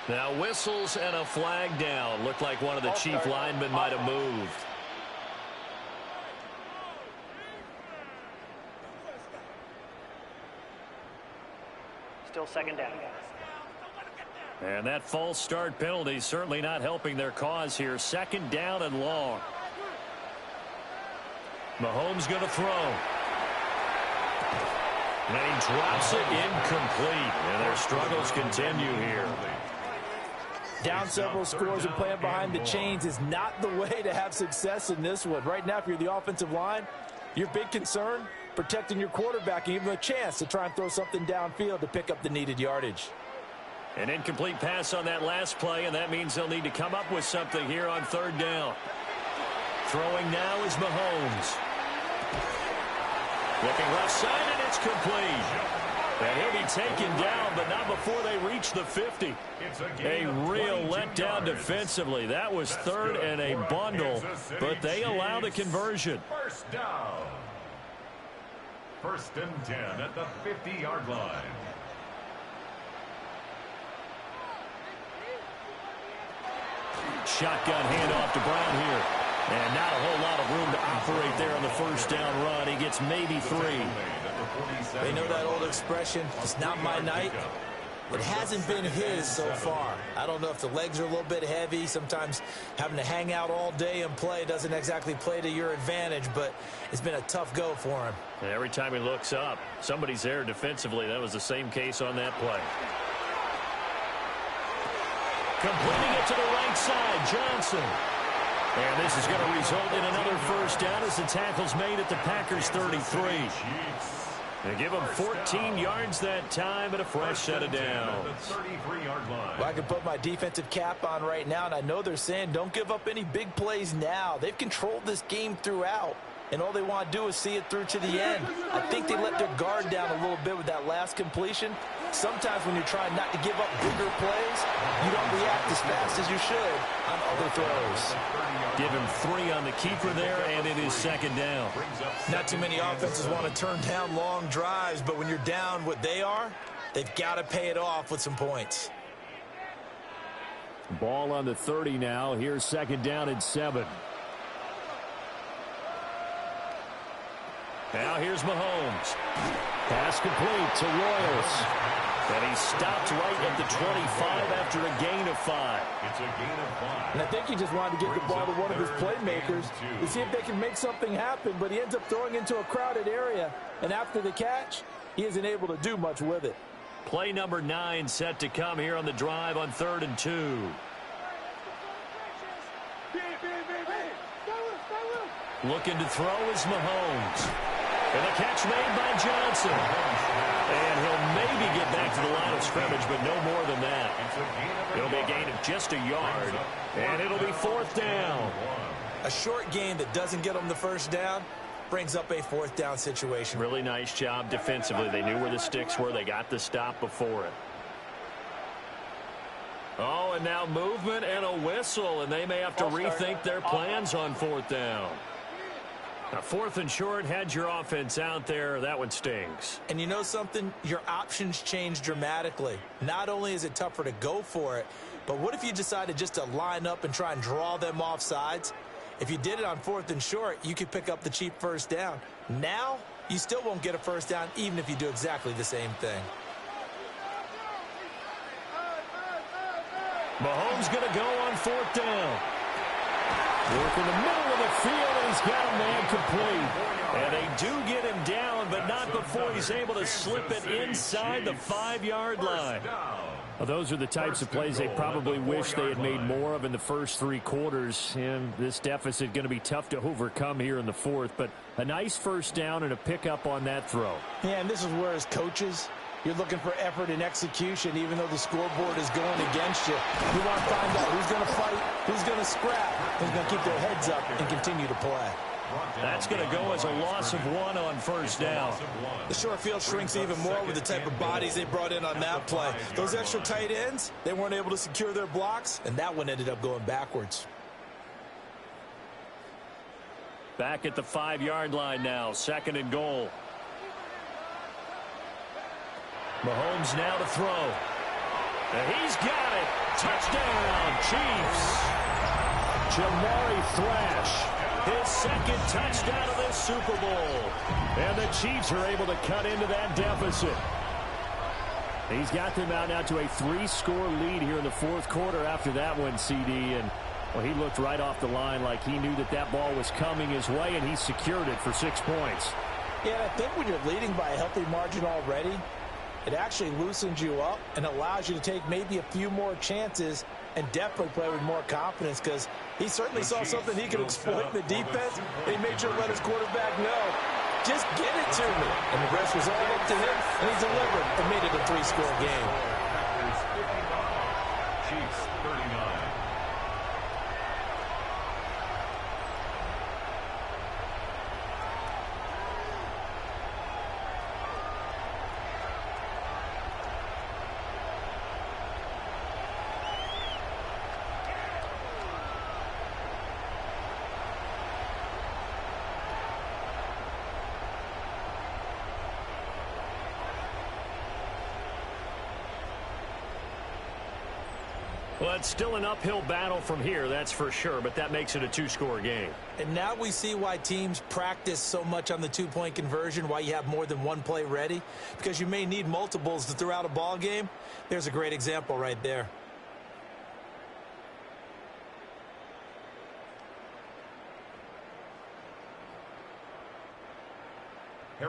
Now whistles and a flag down. Looked like one of the chief linemen might have moved. Still second down. And that false start penalty certainly not helping their cause here. Second down and long. Mahomes going to throw. And he drops it incomplete. And their struggles continue here. Down several scores and playing behind the chains is not the way to have success in this one. Right now, if you're the offensive line, your big concern, protecting your quarterback and giving him a chance to try and throw something downfield to pick up the needed yardage. An incomplete pass on that last play, and that means they'll need to come up with something here on third down. Throwing now is Mahomes. Looking left side, and it's complete. And he'll be taken down, but not before they reach the 50. A real letdown defensively. That was third and a bundle, but they allow the conversion. First down. 1st and 10 at the 50-yard line. Shotgun handoff to Brown here. And not a whole lot of room to operate there on the first down run. He gets maybe 3. They know that old expression, it's not my night. It hasn't been his so far. I don't know if the legs are a little bit heavy. Sometimes having to hang out all day and play doesn't exactly play to your advantage, but it's been a tough go for him. And every time he looks up, somebody's there defensively. That was the same case on that play. Completing it to the right side, Johnson. And this is going to result in another first down as the tackle's made at the Packers 33. They give them 14 yards that time and a fresh set of downs. Well, I can put my defensive cap on right now, and I know they're saying don't give up any big plays now. They've controlled this game throughout, and all they want to do is see it through to the end. I think they let their guard down a little bit with that last completion. Sometimes when you're trying not to give up bigger plays, you don't react as fast as you should on other throws. Give him 3 on the keeper there, and it is second down. Not too many offenses want to turn down long drives, but when you're down what they are, they've got to pay it off with some points. Ball on the 30 now. Here's second down and 7. Now here's Mahomes. Pass complete to Royals. And he stopped right at the 25 after a gain of 5. It's a gain of 5. And I think he just wanted to get the ball to one of his playmakers to see if they can make something happen, but he ends up throwing into a crowded area. And after the catch, he isn't able to do much with it. Play number 9 set to come here on the drive on 3rd and 2. Looking to throw is Mahomes. And the catch made by Johnson. And he'll maybe get back to the line of scrimmage, but no more than that. It'll be a gain of just a yard. And it'll be 4th down. A short gain that doesn't get them the first down brings up a 4th down situation. Really nice job defensively. They knew where the sticks were. They got the stop before it. Oh, and now movement and a whistle, and they may have to rethink their plans on 4th down. Now, 4th and short, had your offense out there. That one stings. And you know something? Your options change dramatically. Not only is it tougher to go for it, but what if you decided just to line up and try and draw them off sides? If you did it on 4th and short, you could pick up the cheap first down. Now, you still won't get a first down even if you do exactly the same thing. Mahomes going to go on 4th down. Work in the middle of the field, and he's got a man complete. And they do get him down, but not before he's able to slip it inside the 5-yard line. Well, those are the types of plays they probably wish they had made more of in the first 3 quarters. And this deficit going to be tough to overcome here in the 4th. But a nice first down and a pickup on that throw. Yeah, and this is where as coaches, you're looking for effort and execution, even though the scoreboard is going against you. You want to find out who's going to fight, who's going to scrap, who's going to keep their heads up and continue to play. That's going to go as a loss of 1 on first down. The short field shrinks even more with the type of bodies they brought in on that play. Those extra tight ends, they weren't able to secure their blocks, and that one ended up going backwards. Back at the 5-yard line now, 2nd and goal. Mahomes now to throw. And he's got it. Touchdown, Chiefs. Jamari Thrash, his 2nd touchdown of this Super Bowl. And the Chiefs are able to cut into that deficit. He's got them out now to a 3-score lead here in the 4th quarter after that one, CD. And well, he looked right off the line like he knew that that ball was coming his way, and he secured it for 6 points. Yeah, I think when you're leading by a healthy margin already, it actually loosens you up and allows you to take maybe a few more chances and definitely play with more confidence, because he certainly saw something he could exploit in the defense, and he made sure to let his quarterback know, just get it to me. And the rest was all up to him, and he delivered and made it a 3-score game. Chiefs 39. Well, it's still an uphill battle from here, that's for sure, but that makes it a 2-score game. And now we see why teams practice so much on the 2-point conversion, why you have more than one play ready, because you may need multiples to throw out a ball game. There's a great example right there.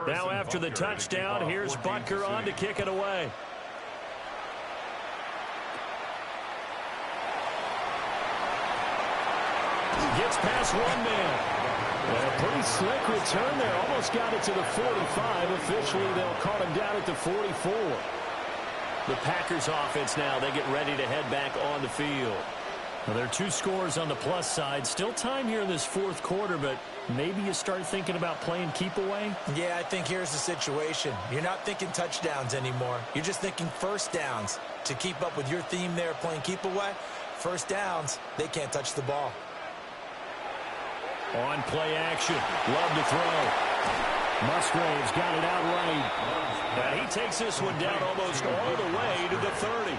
Now after the touchdown, here's Butker on to kick it away. Gets past one man. And a pretty slick return there. Almost got it to the 45. Officially, they'll call him down at the 44. The Packers offense now, they get ready to head back on the field. Well, there are 2 scores on the plus side. Still time here in this 4th quarter, but maybe you start thinking about playing keep away? Yeah, I think here's the situation. You're not thinking touchdowns anymore. You're just thinking first downs. To keep up with your theme there, playing keep away, first downs, they can't touch the ball. On play action. Love to throw. Musgrave's got it outright. And he takes this one down almost all the way to the 30.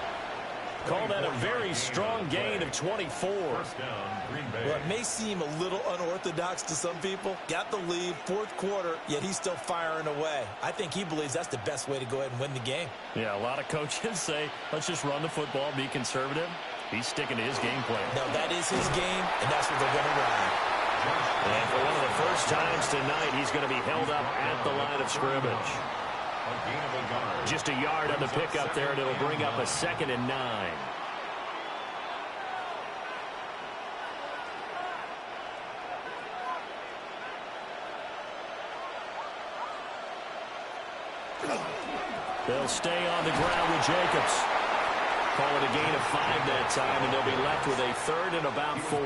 Call that a very strong gain of 24. Well, it may seem a little unorthodox to some people. Got the lead, 4th quarter, yet he's still firing away. I think he believes that's the best way to go ahead and win the game. Yeah, a lot of coaches say, let's just run the football, be conservative. He's sticking to his game plan. No, that is his game, and that's what they're going to run. And for one of the first times tonight, he's going to be held up at the line of scrimmage. Just a yard on the pickup there, and it'll bring up a 2nd and 9. They'll stay on the ground with Jacobs. Call it a gain of 5 that time, and they'll be left with a 3rd and about 4.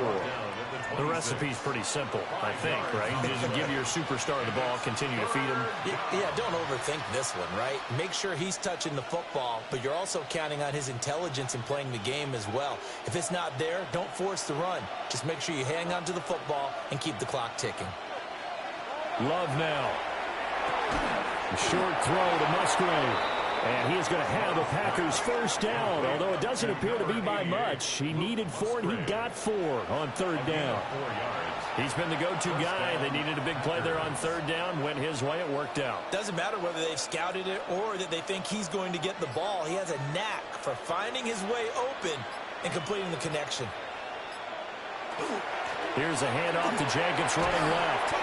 The recipe's pretty simple, I think, right? Just give your superstar the ball, continue to feed him. Yeah, don't overthink this one, right? Make sure he's touching the football, but you're also counting on his intelligence in playing the game as well. If it's not there, don't force the run. Just make sure you hang on to the football and keep the clock ticking. Love now. A short throw to Musgrave. And he is going to have the Packers first down, although it doesn't appear to be by much. He needed 4, and he got 4 on third down. He's been the go-to guy. They needed a big play there on third down. Went his way. It worked out. Doesn't matter whether they've scouted it or that they think he's going to get the ball. He has a knack for finding his way open and completing the connection. Here's a handoff to Jacobs running left.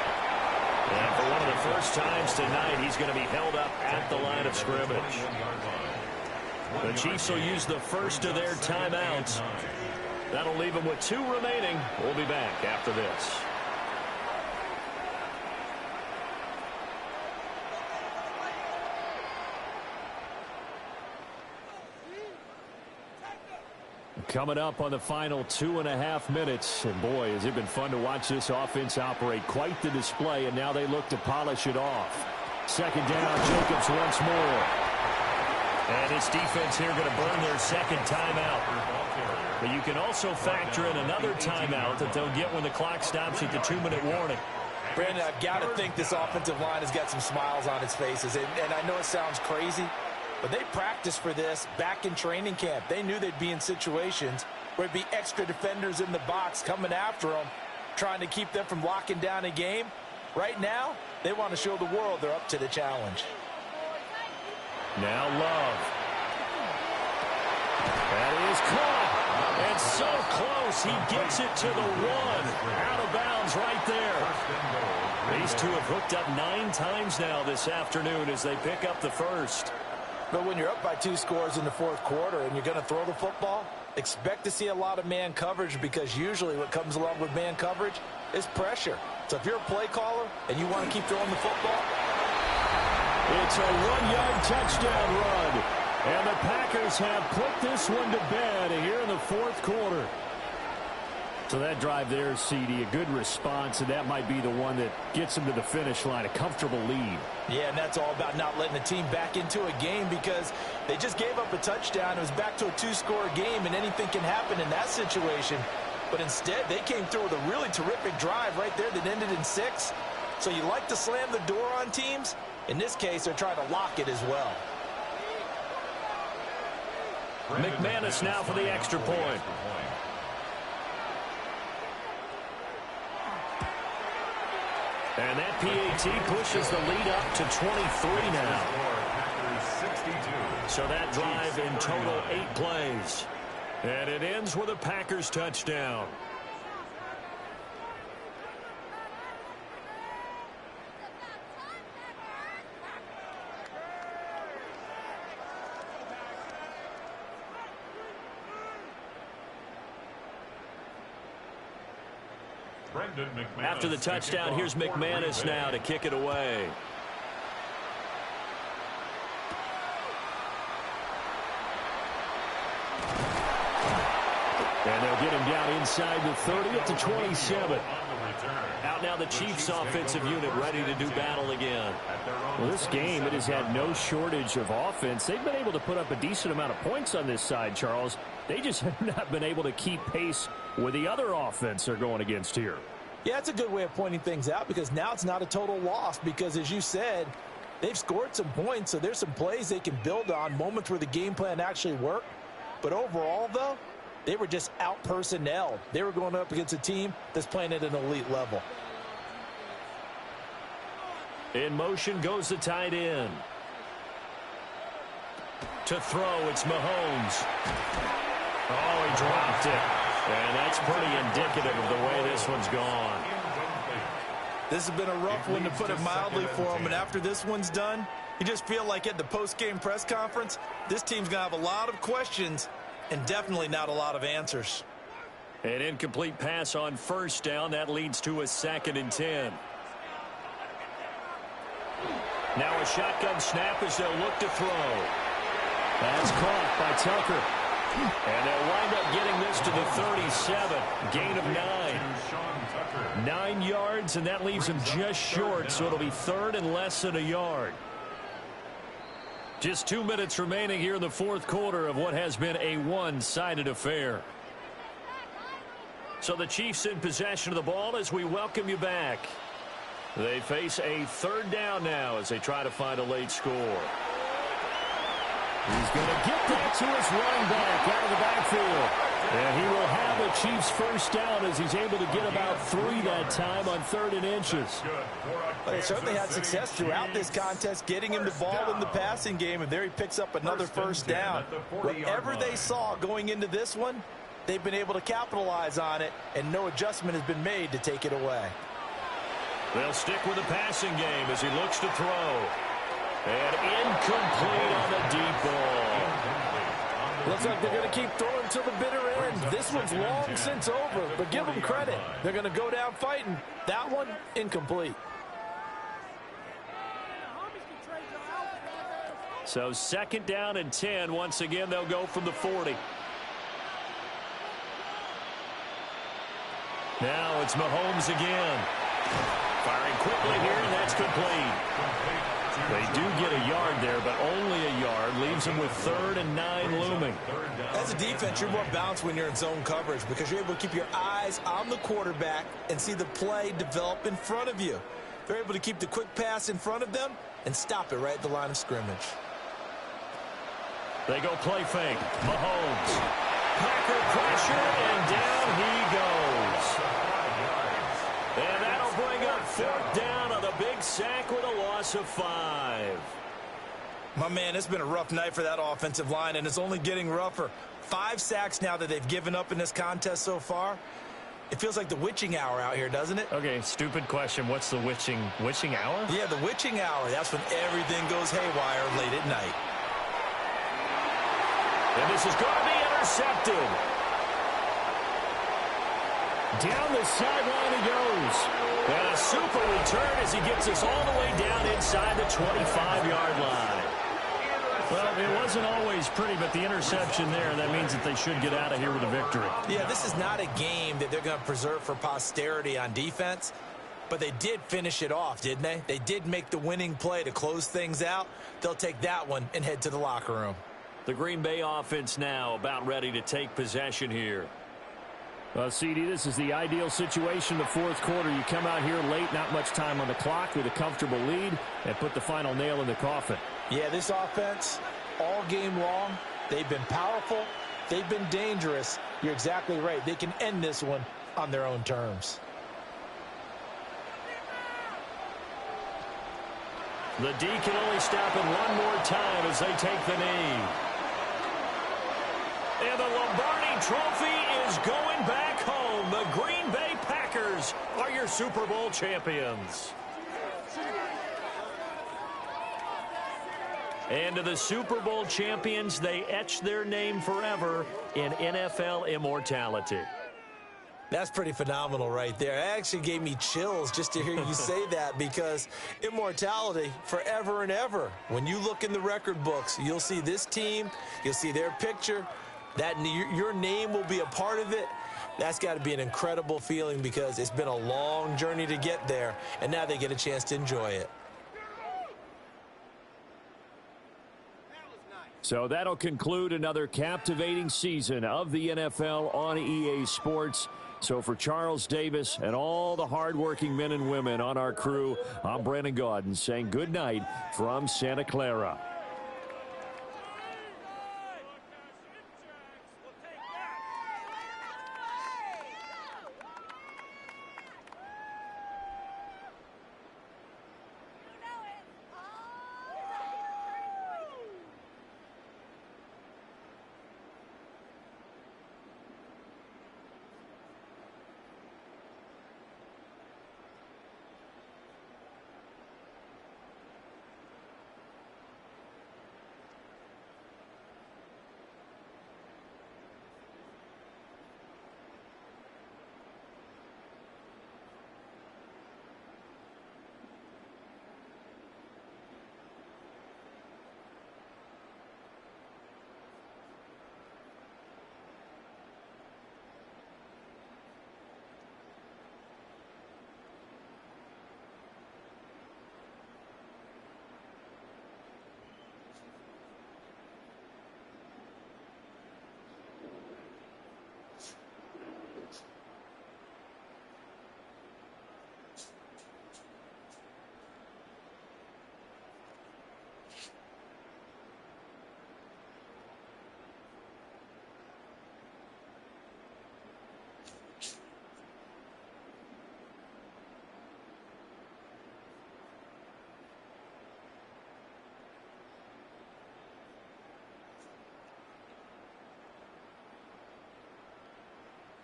And for one of the first times tonight, he's going to be held up at the line of scrimmage. The Chiefs will use the first of their timeouts. That'll leave them with 2 remaining. We'll be back after this. Coming up on the final 2.5 minutes. And boy, has it been fun to watch this offense operate. Quite the display, and now they look to polish it off. Second down, Jacobs once more. And his defense here going to burn their second timeout. But you can also factor in another timeout that they'll get when the clock stops at the 2-minute warning. Brandon, I've got to think this offensive line has got some smiles on its faces. And I know it sounds crazy, but they practiced for this back in training camp. They knew they'd be in situations where it'd be extra defenders in the box coming after them, trying to keep them from locking down a game. Right now, they want to show the world they're up to the challenge. Now Love. That is caught. And so close. He gets it to the 1. Out of bounds right there. These two have hooked up 9 times now this afternoon as they pick up the first. But when you're up by 2 scores in the fourth quarter and you're going to throw the football, expect to see a lot of man coverage, because usually what comes along with man coverage is pressure. So if you're a play caller and you want to keep throwing the football, it's a 1-yard touchdown run. And the Packers have put this one to bed here in the fourth quarter. So that drive there, CD, a good response, and that might be the one that gets them to the finish line, a comfortable lead. Yeah, and that's all about not letting the team back into a game, because they just gave up a touchdown. It was back to a 2-score game, and anything can happen in that situation. But instead, they came through with a really terrific drive right there that ended in 6. So you like to slam the door on teams. In this case, they're trying to lock it as well. McManus now for the extra point. And that PAT pushes the lead up to 23 now. So that drive in total 8 plays. And it ends with a Packers touchdown. After the touchdown, here's McManus now to kick it away. And they'll get him down inside the 30 at the 27. Out now the Chiefs offensive unit ready to do battle again. Well, this game, it has had no shortage of offense. They've been able to put up a decent amount of points on this side, Charles. They just have not been able to keep pace with the other offense they're going against here. Yeah, it's a good way of pointing things out, because now it's not a total loss, because as you said, they've scored some points, so there's some plays they can build on, moments where the game plan actually worked. But overall, though, they were just out-personnelled. They were going up against a team that's playing at an elite level. In motion goes the tight end. To throw, it's Mahomes. Oh, he dropped it. And that's pretty indicative of the way this one's gone. This has been a rough one, to put it mildly, for him. And after this one's done, you just feel like at the post-game press conference, this team's going to have a lot of questions and definitely not a lot of answers. An incomplete pass on first down. That leads to a 2nd and 10. Now a shotgun snap as they'll look to throw. That's caught by Tucker. And they'll wind up getting this to the 37. Gain of 9. 9 yards, and that leaves them just short, so it'll be 3rd and less than a yard. Just 2 minutes remaining here in the fourth quarter of what has been a one-sided affair. So the Chiefs in possession of the ball as we welcome you back. They face a third down now as they try to find a late score. He's going to get that to his running back out of the backfield. And he will have the Chiefs first down as he's able to get about 3 that time on 3rd and inches. Well, they certainly had success throughout this contest, getting him the ball in the passing game, and there he picks up another first down. Whatever they saw going into this one, they've been able to capitalize on it, and no adjustment has been made to take it away. They'll stick with the passing game as he looks to throw. And incomplete on the deep ball. Looks like they're going to keep throwing to the bitter end. This one's long since over, but give them credit. They're going to go down fighting. That one, incomplete. So 2nd down and 10. Once again, they'll go from the 40. Now it's Mahomes again. Firing quickly here, and that's complete. They do get a yard there, but only a yard. Leaves them with 3rd and 9 looming. As a defense, you're more balanced when you're in zone coverage because you're able to keep your eyes on the quarterback and see the play develop in front of you. They're able to keep the quick pass in front of them and stop it right at the line of scrimmage. They go play fake. Mahomes. Packer pressure, and down he goes. And that'll bring up 4th down on the big sack with a loss of 5. My man, it's been a rough night for that offensive line, and it's only getting rougher. 5 sacks now that they've given up in this contest so far. It feels like the witching hour out here, doesn't it? Okay, stupid question. What's the witching hour? Yeah, the witching hour. That's when everything goes haywire late at night. And this is going to be intercepted. Down the sideline he goes. And a super return as he gets us all the way down inside the 25-yard line. Well, it wasn't always pretty, but the interception there, that means that they should get out of here with a victory. Yeah, this is not a game that they're going to preserve for posterity on defense, but they did finish it off, didn't they? They did make the winning play to close things out. They'll take that one and head to the locker room. The Green Bay offense now about ready to take possession here. Well, CD, this is the ideal situation in the 4th quarter. You come out here late, not much time on the clock with a comfortable lead, and put the final nail in the coffin. Yeah, this offense, all game long, they've been powerful, they've been dangerous. You're exactly right. They can end this one on their own terms. The D can only stop it one more time as they take the knee. And the Lombardi Trophy is going back home. The Green Bay Packers are your Super Bowl champions. And to the Super Bowl champions, they etch their name forever in NFL immortality. That's pretty phenomenal right there. It actually gave me chills just to hear you say that because immortality forever and ever. When you look in the record books, you'll see this team, you'll see their picture, that your name will be a part of it. That's got to be an incredible feeling because it's been a long journey to get there, and now they get a chance to enjoy it. So that'll conclude another captivating season of the NFL on EA Sports. So for Charles Davis and all the hardworking men and women on our crew, I'm Brandon Gaudin saying good night from Santa Clara.